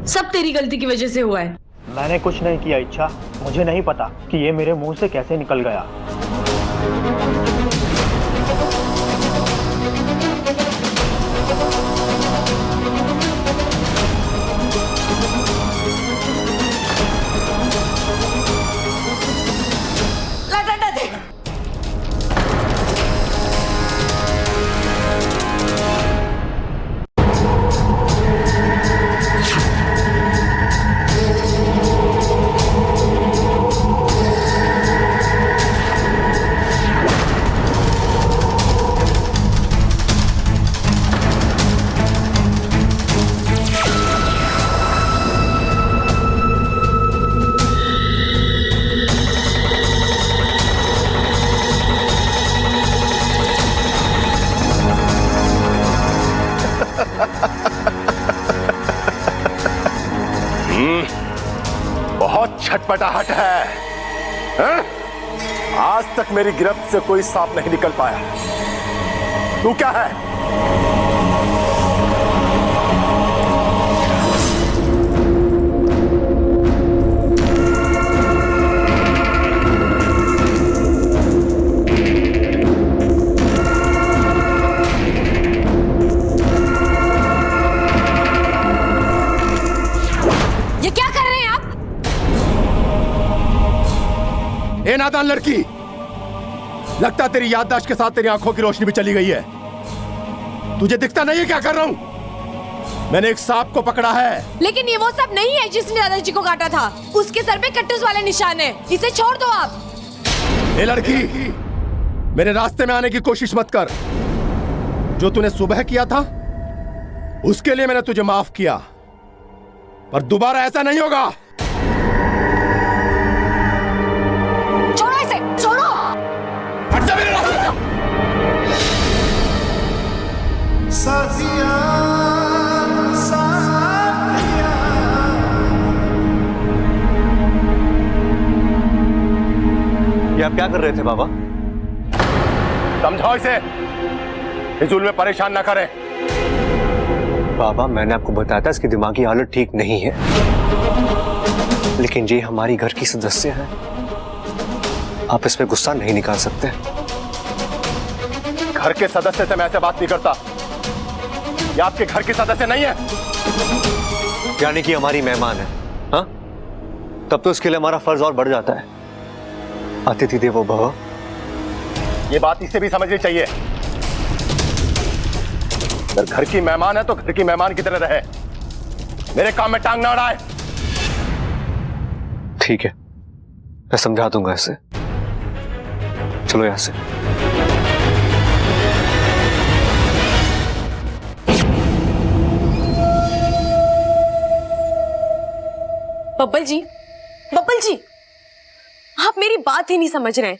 सब तेरी गलती की वजह से हुआ है। मैंने कुछ नहीं किया इच्छा, मुझे नहीं पता कि ये मेरे मुंह से कैसे निकल गया। बहुत छटपटाहट है, हैं? आज तक मेरी गिरफ्त से कोई सांप नहीं निकल पाया। तू क्या है? ए नादान लड़की, लगता तेरी याददाश्त के साथ तेरी आंखों की रोशनी भी चली गई है। तुझे दिखता नहीं है क्या कर रहा हूं? मैंने एक सांप को पकड़ा है। लेकिन ये वो सांप नहीं है जिसने दादाजी को काटा था। उसके सर पे कट्टूस वाले निशान है, इसे छोड़ दो आप। ए लड़की, मेरे रास्ते में आने की कोशिश मत कर। जो तूने सुबह किया था उसके लिए मैंने तुझे माफ किया, पर दोबारा ऐसा नहीं होगा। छोड़ो इसे, छोड़ो। हट जा मेरे रास्ते से। साथिया, साथिया। ये आप क्या कर रहे थे बाबा? समझाओ इसे, फिजूल में परेशान ना करें। बाबा, मैंने आपको बताया था इसकी दिमागी हालत ठीक नहीं है, लेकिन ये हमारी घर की सदस्य है, आप इस पे गुस्सा नहीं निकाल सकते। घर के सदस्य से मैं ऐसे बात नहीं करता। ये आपके घर की सदस्य नहीं है। यानी कि हमारी मेहमान है, हाँ? तब तो इसके लिए हमारा फर्ज और बढ़ जाता है। अतिथि देवो भव। ये बात इसे भी समझनी चाहिए। अगर घर की मेहमान है तो घर की मेहमान की तरह रहे, मेरे काम में टांग ना अड़ाए। ठीक है, मैं समझा दूंगा इसे। चलो यहां से। बब्बल जी, बब्बल जी, आप मेरी बात ही नहीं समझ रहे।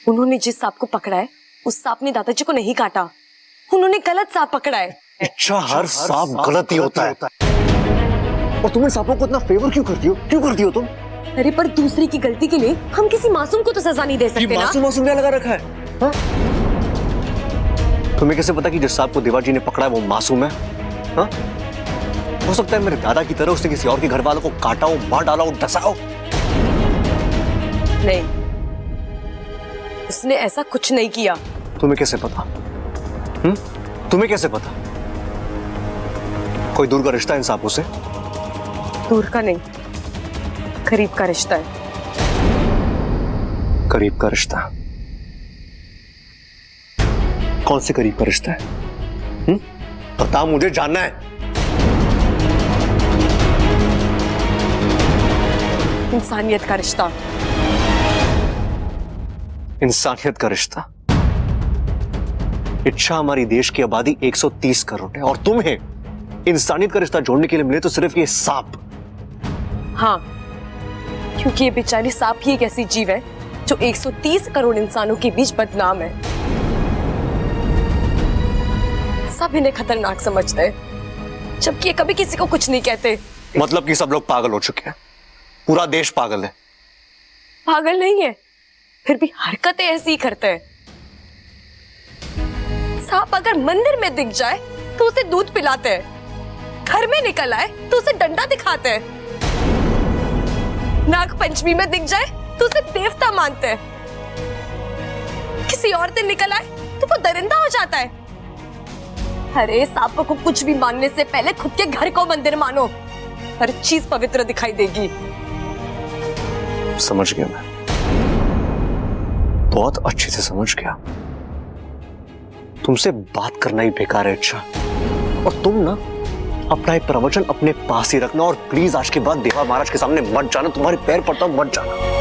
उन्होंने जिस सांप को पकड़ा है उस सांप ने दादाजी को नहीं काटा, उन्होंने गलत सांप पकड़ा है। अच्छा, हर सांप गलत ही होता है। और तुम इन सांपों को इतना फेवर क्यों करती हो? क्यों करती हो तुम? अरे पर दूसरे की गलती के लिए हम किसी मासूम को तो सजा नहीं दे सकते ना। मासूम क्या लगा रखा है? हाँ? तुम्हें कैसे पता कि जिस सांप को देवा जी ने पकड़ा है वो मासूम है? हाँ? हो सकता है मेरे दादा की तरह उसने किसी और के घर वालों को काटा हो, मार डाला हो, डसा हो। नहीं, उसने ऐसा कुछ नहीं किया। तुम्हें कैसे पता? तुम्हें कैसे पता? कोई दूर का रिश्ता है इन सांपों से? दूर का नहीं, करीब का रिश्ता है। करीब का रिश्ता? कौन से करीब का रिश्ता है? बता, मुझे जानना है। इंसानियत का रिश्ता। इंसानियत का रिश्ता? इच्छा हमारी देश की आबादी 130 करोड़ है और तुम्हें इंसानियत का रिश्ता जोड़ने के लिए मिले तो सिर्फ ये सांप। हाँ, क्योंकि ये बेचारी सांप ही एक ऐसी जीव है जो 130 करोड़ इंसानों के बीच बदनाम है। सब इन्हें खतरनाक समझते हैं, जबकि ये कभी किसी को कुछ नहीं कहते। मतलब कि सब लोग पागल हो चुके हैं, पूरा देश पागल है। पागल नहीं है, फिर भी हरकतें ऐसी ही करते हैं। सांप अगर मंदिर में दिख जाए तो उसे दूध पिलाते हैं, घर में निकल आए तो उसे डंडा दिखाते हैं, नाग पंचमी में दिख जाए तो उसे देवता मानते हैं, किसी और दिन निकल आए तो वो दरिंदा हो जाता है। अरे सांप को कुछ भी मानने से पहले खुद के घर को मंदिर मानो, हर चीज पवित्र दिखाई देगी। समझ गया मैं, बहुत अच्छे से समझ गया। तुमसे बात करना ही बेकार है। अच्छा, और तुम ना अपना एक प्रवचन अपने पास ही रखना और प्लीज आज के बाद देवा महाराज के सामने मत जाना। तुम्हारे पैर पड़ता हूं, मत जाना।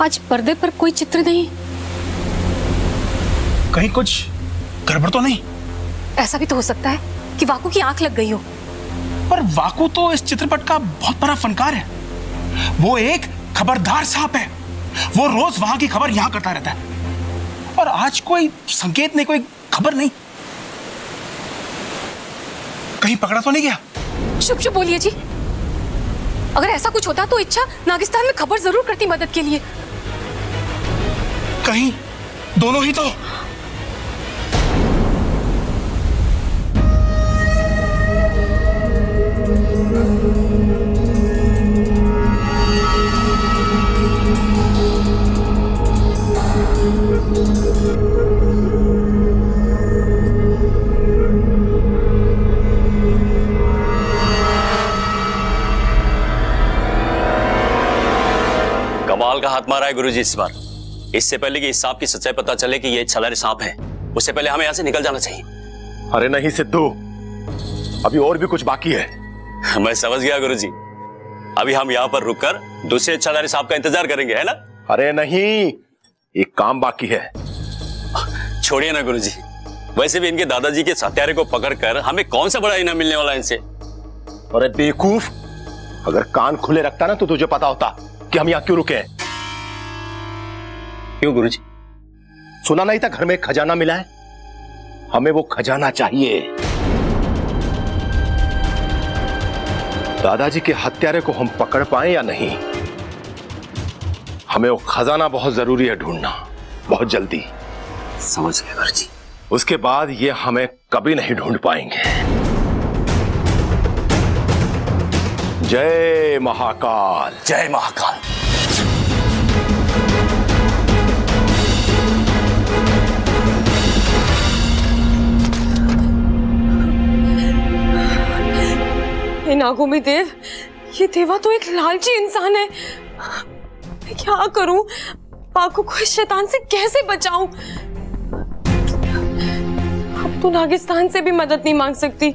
आज पर्दे पर कोई चित्र नहीं। कहीं कुछ गड़बड़ तो नहीं? ऐसा भी तो हो सकता है कि वाकू की आंख लग गई हो। पर वाकू तो इस चित्रपट का बहुत बड़ा फनकार है। वो एक खबरदार सांप है। वो रोज वहां की खबर यहां करता रहता है और आज कोई संकेत नहीं, कोई खबर नहीं। कहीं पकड़ा तो नहीं गया? चुप चुप बोलिए जी। अगर ऐसा कुछ होता तो इच्छा नागिस्तान में खबर जरूर करती मदद के लिए। कहीं दोनों ही तो। कमाल का हाथ मारा है गुरुजी इस बार। इससे पहले कि इस सांप की सच्चाई पता चले कि ये छलारी सांप है, उससे पहले हमें यहां से निकल जाना चाहिए। अरे नहीं सिद्धू, अभी और भी कुछ बाकी है। मैं समझ गया गुरुजी। अभी हम यहाँ पर रुककर दूसरे छलारी सांप का इंतजार करेंगे, है ना? अरे नहीं, एक काम बाकी है। छोड़िए ना गुरुजी, वैसे भी इनके दादाजी के हत्यारे को पकड़कर हमें कौन सा बड़ा इनाम मिलने वाला है इनसे। अरे बेवकूफ, अगर कान खुले रखता ना तो तुझे पता होता कि हम यहाँ क्यों रुके हैं। क्यों गुरुजी? सुना नहीं था घर में एक खजाना मिला है? हमें वो खजाना चाहिए। दादाजी के हत्यारे को हम पकड़ पाए या नहीं, हमें वो खजाना बहुत जरूरी है ढूंढना, बहुत जल्दी। समझ गए गुरुजी। उसके बाद ये हमें कभी नहीं ढूंढ पाएंगे। जय महाकाल। जय महाकाल। नागोमी देव, ये देवा तो एक लालची इंसान है। मैं क्या करूं? पाकू को इस शैतान से कैसे बचाऊं? अब तो नागिस्तान से भी मदद नहीं मांग सकती।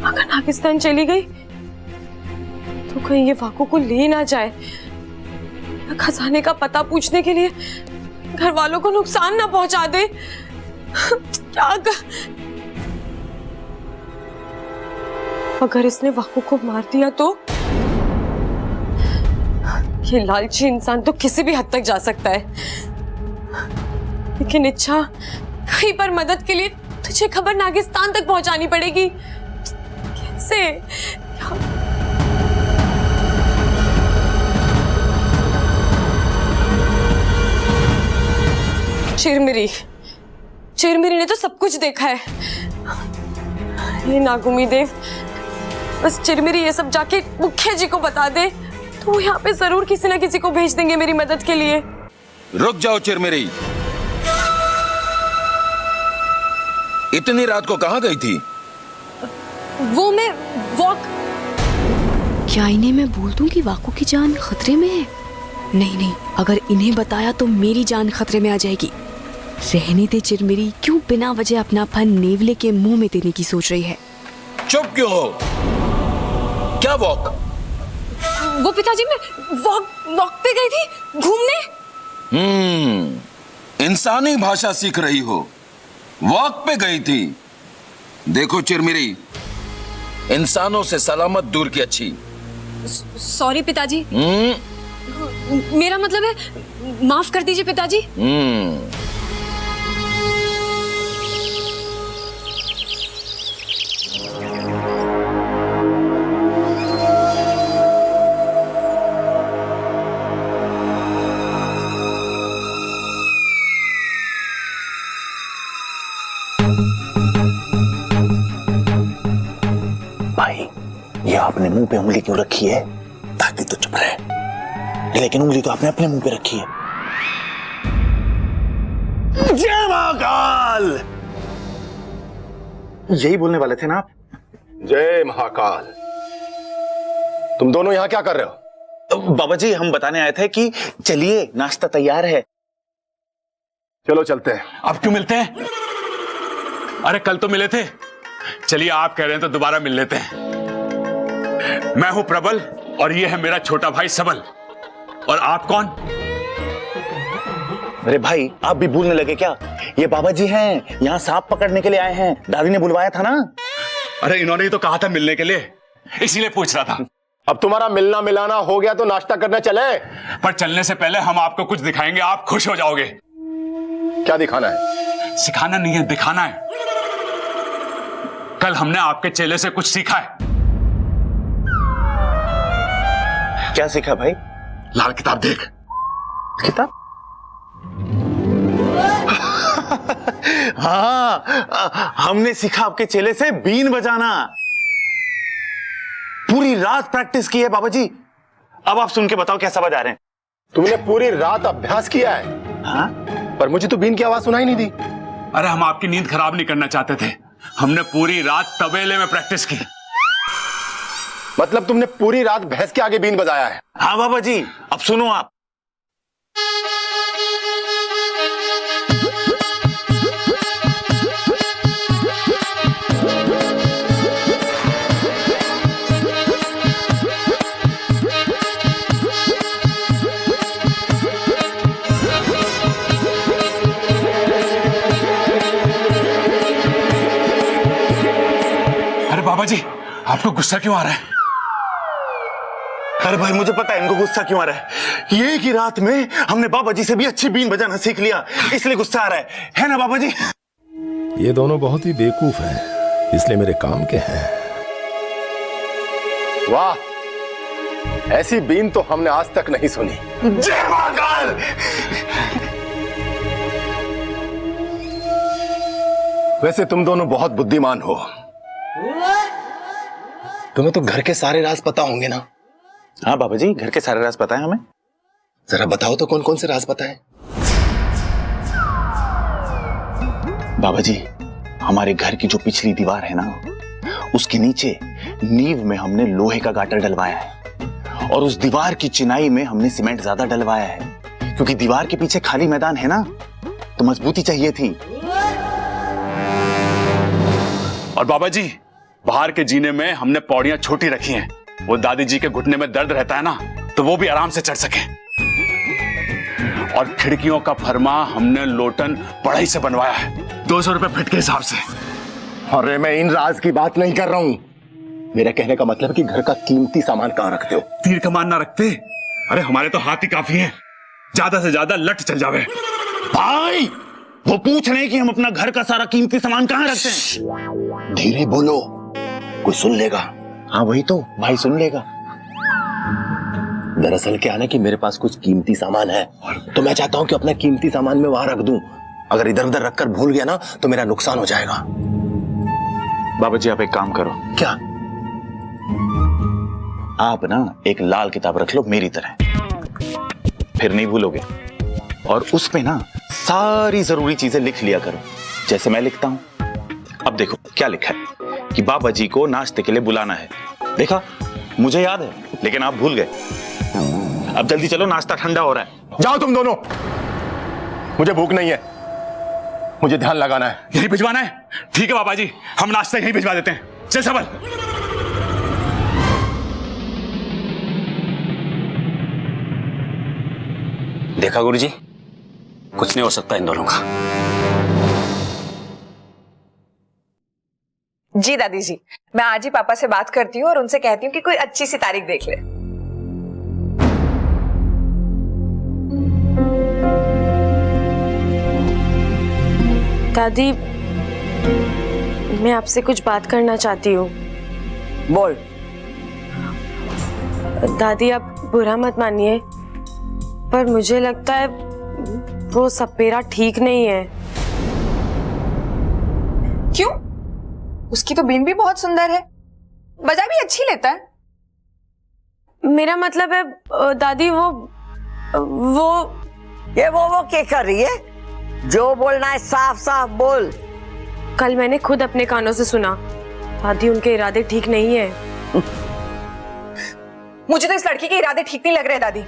अगर नागिस्तान चली गई तो कहीं ये वाकू को ले ना जाए, खजाने का पता पूछने के लिए घर वालों को नुकसान ना पहुंचा दे। क्या अगर इसने वाकू को मार दिया तो ये लालची इंसान तो किसी भी हद तक जा सकता है। लेकिन इच्छा, कहीं पर मदद के लिए तुझे खबर नागिस्तान तक पहुंचानी पड़ेगी। कैसे? चिरमिरी ने तो सब कुछ देखा है। ये नागुमी देव, बस चिरमिरी ये सब जाके मुखिया जी को बता दे तो वो यहाँ पे जरूर किसी ना किसी को भेज देंगे मेरी मदद के लिए। रुक जाओ चिरमिरी, इतनी रात को कहाँ गई थी? वो मैं वॉक। क्या इन्हें मैं बोल दूं कि वाको की जान खतरे में है? नहीं, अगर इन्हें बताया तो मेरी जान खतरे में आ जाएगी। रहने दे चिरमिरी, क्यों बिना वजह अपना फन नेवले के मुंह में देने की सोच रही है? चुप क्यों हो? क्या वॉक? वो पिताजी, मैं वॉक पे गई थी घूमने। इंसानी भाषा सीख रही हो, वॉक पे गई थी। देखो चिरमिरी, इंसानों से सलामत दूर की अच्छी। सॉरी पिताजी। मेरा मतलब है, माफ कर दीजिए पिताजी। भाई, ये आपने मुंह पे उंगली क्यों रखी है? ताकि तो चुप रहे, लेकिन उंगली तो आपने अपने मुंह पे रखी है। जय महाकाल! यही बोलने वाले थे ना आप? जय महाकाल। तुम दोनों यहां क्या कर रहे हो? बाबा जी, हम बताने आए थे कि चलिए, नाश्ता तैयार है। चलो चलते हैं। अब क्यों मिलते हैं? अरे कल तो मिले थे। चलिए, आप कह रहे हैं तो दोबारा मिल लेते हैं। मैं हूं प्रबल और ये है मेरा छोटा भाई सबल। और आप कौन? अरे भाई, आप भी भूलने लगे क्या? ये बाबा जी हैं, यहाँ सांप पकड़ने के लिए आए हैं। दादी ने बुलवाया था ना। अरे इन्होंने ही तो कहा था मिलने के लिए, इसीलिए पूछ रहा था। अब तुम्हारा मिलना मिलाना हो गया तो नाश्ता करने चले। पर चलने से पहले हम आपको कुछ दिखाएंगे, आप खुश हो जाओगे। क्या दिखाना है? सिखाना नहीं है, दिखाना है। कल हमने आपके चेले से कुछ सीखा है। क्या सीखा भाई? लाल किताब देख। किताब? हाँ, हमने सीखा आपके चेले से बीन बजाना। पूरी रात प्रैक्टिस की है बाबा जी। अब आप सुन के बताओ कैसा बजा रहे हैं। तुमने पूरी रात अभ्यास किया है? हाँ? पर मुझे तो बीन की आवाज सुनाई नहीं दी। अरे हम आपकी नींद खराब नहीं करना चाहते थे। हमने पूरी रात तबेले में प्रैक्टिस की। मतलब तुमने पूरी रात भैंस के आगे बीन बजाया है? हाँ बाबा जी, अब सुनो आप। अरे बाबा जी, आपको गुस्सा क्यों आ रहा है? अरे भाई, मुझे पता है इनको गुस्सा क्यों आ रहा है। ये की रात में हमने बाबा जी से भी अच्छी बीन बजाना सीख लिया, इसलिए गुस्सा आ रहा है ना बाबा जी? ये दोनों बहुत ही बेवकूफ हैं, इसलिए मेरे काम के हैं। वाह, ऐसी बीन तो हमने आज तक नहीं सुनी। जय महाकाल! वैसे तुम दोनों बहुत बुद्धिमान हो। तुम्हें तो घर के सारे राज पता होंगे ना? हाँ बाबा जी, घर के सारे राज पता है हमें। जरा बताओ तो कौन कौन से राज पता है? बाबा जी, हमारे घर की जो पिछली दीवार है ना, उसके नीचे नींव में हमने लोहे का गाटर डलवाया है और उस दीवार की चिनाई में हमने सीमेंट ज्यादा डलवाया है, क्योंकि दीवार के पीछे खाली मैदान है ना, तो मजबूती चाहिए थी। और बाबा जी, बाहर के जीने में हमने पौड़ियां छोटी रखी हैं। वो दादी जी के घुटने में दर्द रहता है ना, तो वो भी आराम से चढ़ सके। और खिड़कियों का फरमा हमने लोटन पढ़ाई से बनवाया है, 200 रुपए फिट के हिसाब से। अरे मैं इन राज की बात नहीं कर रहा हूं। मेरा कहने का मतलब कि घर का कीमती सामान कहां रखते हो? तीर कमान ना रखते? अरे हमारे तो हाथ ही काफी है, ज्यादा से ज्यादा लठ चल जावे। भाई, वो पूछ रहे हैं कि हम अपना घर का सारा कीमती सामान कहाँ रखते हैं। धीरे बोलो, कोई सुन लेगा। हाँ वही तो, भाई सुन लेगा। दरअसल क्या है ना कि मेरे पास कुछ कीमती सामान है, तो मैं चाहता हूं कि अपना कीमती सामान मैं वहां रख दूं। अगर इधर उधर रखकर भूल गया ना तो मेरा नुकसान हो जाएगा। बाबा जी आप एक काम करो। क्या? आप ना एक लाल किताब रख लो मेरी तरह, फिर नहीं भूलोगे। और उस पे ना सारी जरूरी चीजें लिख लिया करो, जैसे मैं लिखता हूं। अब देखो क्या लिखा है कि बाबा जी को नाश्ते के लिए बुलाना है। देखा, मुझे याद है, लेकिन आप भूल गए। अब जल्दी चलो, नाश्ता ठंडा हो रहा है। जाओ तुम दोनों, मुझे भूख नहीं है, मुझे ध्यान लगाना है। यही भिजवाना है? ठीक है बाबा जी, हम नाश्ता यही भिजवा देते हैं। चल सबल। देखा गुरुजी, कुछ नहीं हो सकता इन दोनों का। जी दादी जी, मैं आज ही पापा से बात करती हूँ और उनसे कहती हूँ कि कोई अच्छी सी तारीख देख ले। दादी, मैं आपसे कुछ बात करना चाहती हूँ। बोल। दादी आप बुरा मत मानिए, पर मुझे लगता है वो सपेरा ठीक नहीं है। क्यों? उसकी तो बीन भी बहुत सुंदर है, बजा भी अच्छी लेता है। मेरा मतलब है दादी वो ये वो क्या कर रही है? जो बोलना है साफ साफ बोल। कल मैंने खुद अपने कानों से सुना, दादी उनके इरादे ठीक नहीं है। मुझे तो इस लड़की के इरादे ठीक नहीं लग रहे दादी।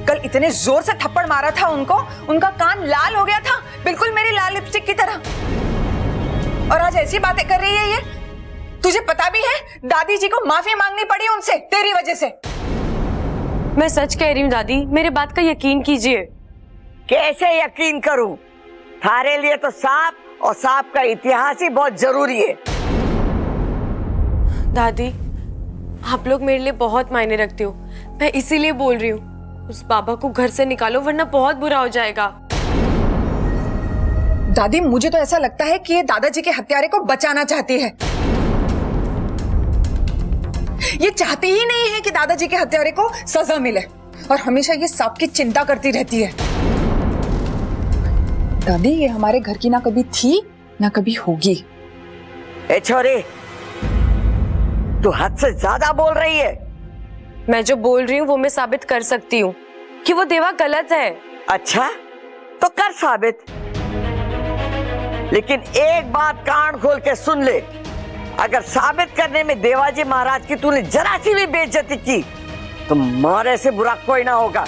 कल इतने जोर से थप्पड़ मारा था उनको, उनका कान लाल हो गया था, बिल्कुल मेरी लाल लिपस्टिक की तरह। और आज ऐसी बातें कर रही है ये। तुझे पता भी है दादी जी को माफी मांगनी पड़ी उनसे तेरी वजह से। मैं सच कह रही हूँ दादी, मेरे बात का यकीन कीजिए। कैसे यकीन करूं? थारे लिए तो सांप और सांप का इतिहास ही बहुत जरूरी है। दादी, आप लोग मेरे लिए बहुत मायने रखते हो, मैं इसीलिए बोल रही हूँ। उस बाबा को घर से निकालो वरना बहुत बुरा हो जाएगा। दादी, मुझे तो ऐसा लगता है कि ये दादाजी के हत्यारे को बचाना चाहती है। ये चाहती ही नहीं है कि दादाजी के हत्यारे को सजा मिले, और हमेशा ये सांप की चिंता करती रहती है। दादी, ये हमारे घर की ना कभी थी ना कभी होगी। ए छोरी, तू हद से ज्यादा बोल रही है। मैं जो बोल रही हूँ वो मैं साबित कर सकती हूँ कि वो देवा गलत है। अच्छा, तो कर साबित। लेकिन एक बात कान खोल के सुन ले, अगर साबित करने में देवाजी महाराज की तूने जरा सी भी बेइज्जती की तो मारे से बुरा कोई ना होगा।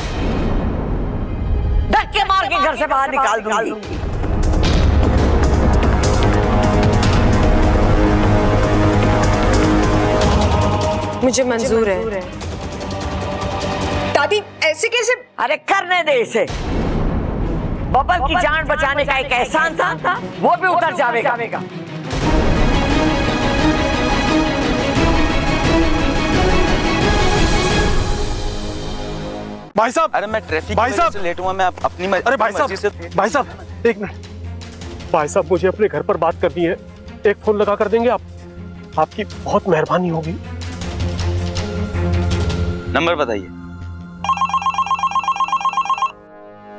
धक्के मार के घर से बाहर निकाल दूंगी। मुझे मंजूर है। दादी, ऐसे कैसे? अरे करने दे इसे। बबल की जान बचाने का एक एहसान था, वो भी उतर जाएगा। भाई साहब, अरे मैं ट्रैफिक भाई साहब से लेट हुआ, मैं अपनी अरे भाई साहब एक मिनट। भाई साहब, मुझे अपने घर पर बात करनी है, एक फोन लगा कर देंगे आप? आपकी बहुत मेहरबानी होगी। नंबर बताइए।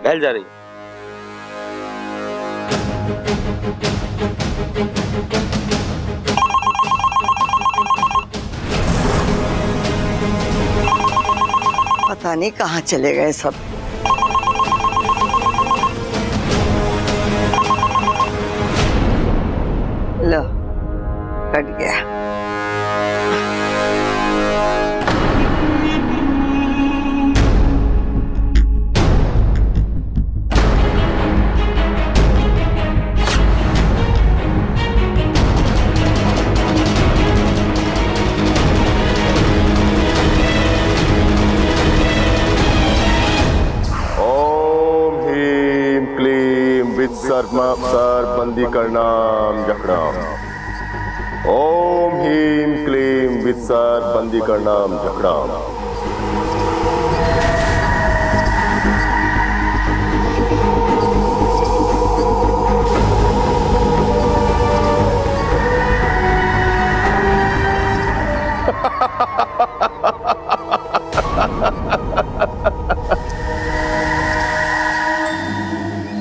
बेल जा रही है। पता नहीं कहाँ चले गए सब। लो, कट गया। सर बंदी करनाम जखड़ाम। ओम हीम क्लीम वित्सर बंदी करनाम जखड़ाम।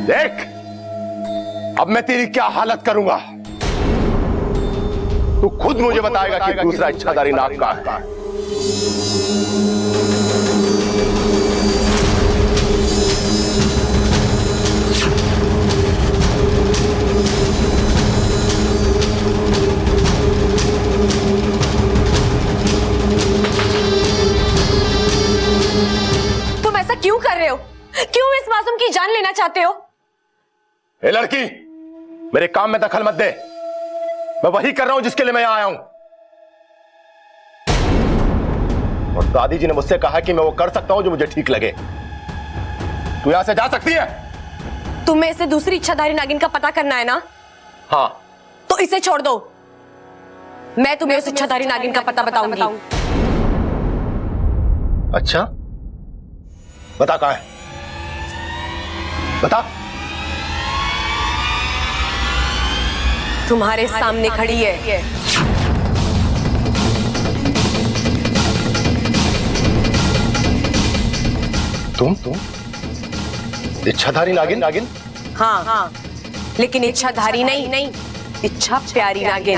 देख, अब मैं तेरी क्या हालत करूंगा, तू खुद मुझे बताएगा कि दूसरा इच्छाधारी नाग कहां है। तुम ऐसा क्यों कर रहे हो? क्यों इस मासूम की जान लेना चाहते हो? ए लड़की, मेरे काम में दखल मत दे। मैं वही कर रहा हूं जिसके लिए मैं यहां आया हूं। और दादी जी ने मुझसे कहा कि मैं वो कर सकता हूं जो मुझे ठीक लगे। तू यहां से जा सकती है। तुम्हें इसे दूसरी इच्छाधारी नागिन का पता करना है ना? हाँ। तो इसे छोड़ दो, मैं तुम्हें उस इच्छाधारी नागिन का पता बताऊंगी। अच्छा, बता कहां है, बता। तुम्हारे सामने खड़ी है। तुम इच्छाधारी नागिन? हाँ, लेकिन इच्छाधारी नहीं, इच्छा प्यारी नागिन।